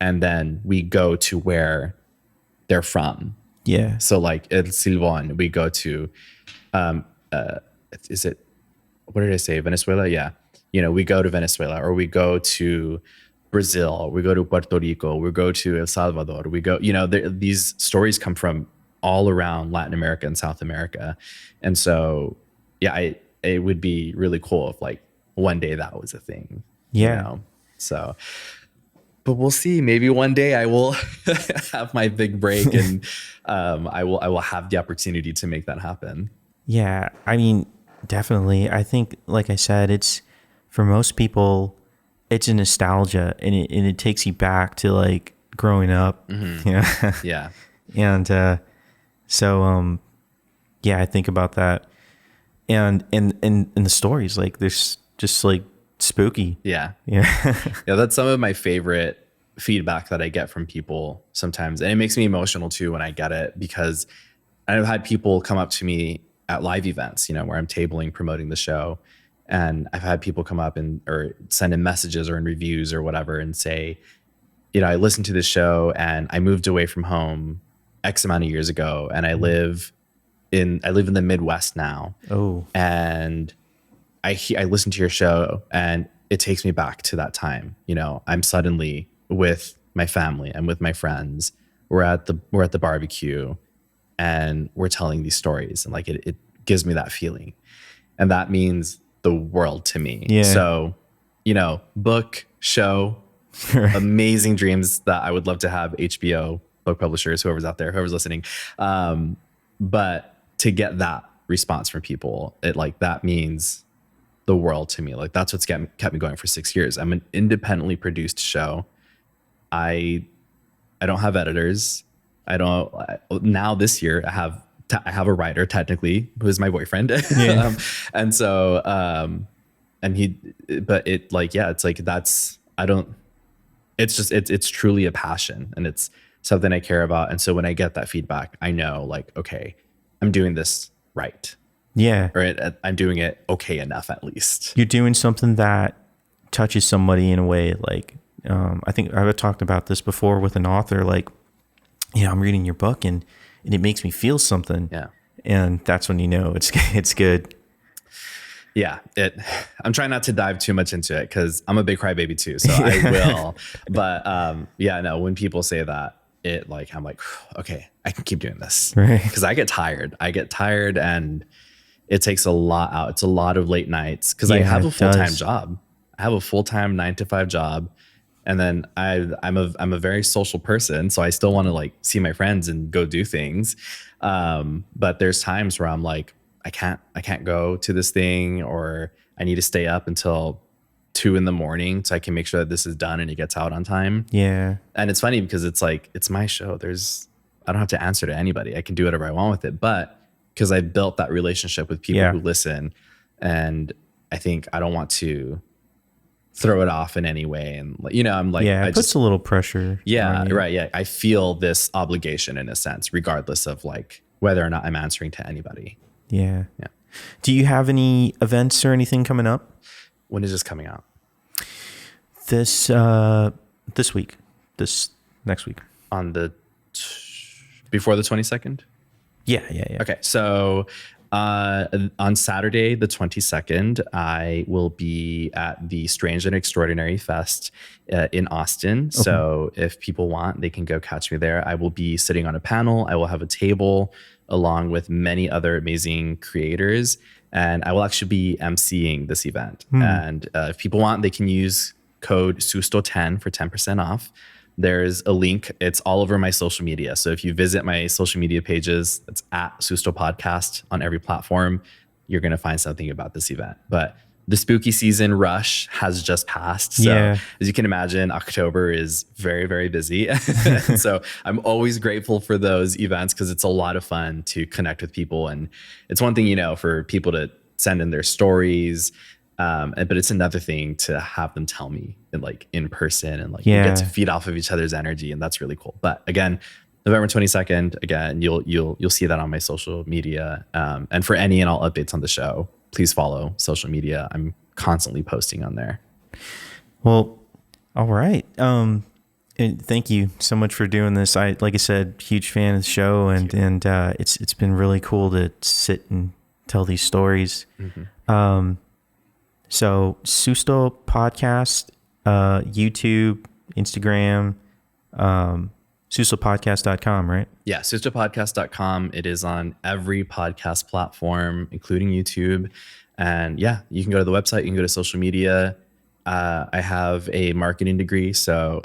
and then we go to where they're from.
Yeah.
So like El Silvon, we go to, what did I say? Venezuela? Yeah. We go to Venezuela, or we go to Brazil, we go to Puerto Rico, we go to El Salvador, we go, these stories come from all around Latin America and South America. And so, yeah, it would be really cool if like one day that was a thing, so, but we'll see. Maybe one day I will have my big break and I will have the opportunity to make that happen.
Yeah. I mean, definitely. I think, like I said, it's for most people, it's a nostalgia, and it takes you back to like growing up.
Mm-hmm. Yeah.
And so yeah, I think about that, and the stories, like there's just like spooky.
Yeah. That's some of my favorite feedback that I get from people sometimes, and it makes me emotional too when I get it, because I've had people come up to me at live events, where I'm tabling, promoting the show. And I've had people come up or send in messages or in reviews or whatever and say, I listened to this show and I moved away from home X amount of years ago, and I live in the Midwest now.
Oh.
And I listen to your show and it takes me back to that time. I'm suddenly with my family, I'm with my friends. We're at the barbecue and we're telling these stories, and like it gives me that feeling. And that means the world to me.
Yeah.
So, book, show, amazing dreams that I would love to have HBO, book publishers, whoever's out there, whoever's listening. But to get that response from people, that means the world to me. Like that's what's kept me going for 6 years. I'm an independently produced show. I don't have editors. Now this year I have a writer technically who is my boyfriend.
Yeah.
And so, it's truly a passion, and it's something I care about. And so when I get that feedback, I know like, okay, I'm doing this right.
Yeah.
Or I'm doing it okay enough, at least.
You're doing something that touches somebody in a way. Like, I think I've talked about this before with an author, like, I'm reading your book and it makes me feel something.
Yeah.
And that's when it's good.
Yeah. I'm trying not to dive too much into it because I'm a big crybaby too. So I will. But when people say that, I'm like, okay, I can keep doing this.
Right.
Because I get tired and it takes a lot out. It's a lot of late nights because I have a full-time job. I have a full-time 9-to-5 job. And then I'm a very social person, so I still want to like see my friends and go do things. But there's times where I'm like, I can't go to this thing, or I need to stay up until 2 a.m. so I can make sure that this is done and it gets out on time.
Yeah.
And it's funny because it's like, it's my show. I don't have to answer to anybody. I can do whatever I want with it. But because I built that relationship with people who listen, and I think I don't want to throw it off in any way. And I'm like,
it puts a little pressure.
Yeah. Right. Yeah. I feel this obligation in a sense, regardless of like whether or not I'm answering to anybody.
Yeah.
Yeah.
Do you have any events or anything coming up?
When is this coming out?
This week, this next week.
On before the 22nd?
Yeah.
Okay. So, on Saturday, the 22nd, I will be at the Strange and Extraordinary Fest in Austin. Okay. So if people want, they can go catch me there. I will be sitting on a panel. I will have a table along with many other amazing creators. And I will actually be emceeing this event. And if people want, they can use code Susto10 for 10% off. There's a link. It's all over my social media. So if you visit my social media pages, it's at Susto Podcast on every platform, you're going to find something about this event. But the spooky season rush has just passed. So as you can imagine, October is very, very busy. So I'm always grateful for those events because it's a lot of fun to connect with people. And it's one thing, for people to send in their stories. But it's another thing to have them tell me in person, and we get to feed off of each other's energy, and that's really cool. But again, November 22nd, again, you'll see that on my social media. And for any and all updates on the show, please follow social media. I'm constantly posting on there.
Well, all right. And thank you so much for doing this. Like I said, huge fan of the show, and it's been really cool to sit and tell these stories. Mm-hmm. So Susto podcast, YouTube, Instagram, sustopodcast.com, right?
Yeah, sistopodcast.com. It is on every podcast platform, including YouTube. And yeah, you can go to the website, you can go to social media. I have a marketing degree, so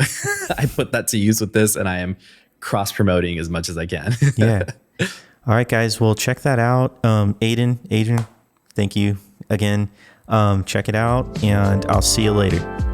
I put that to use with this, and I am cross promoting as much as I can.
Yeah. All right, guys. Well, check that out. Adrian, thank you again. Check it out, and I'll see you later.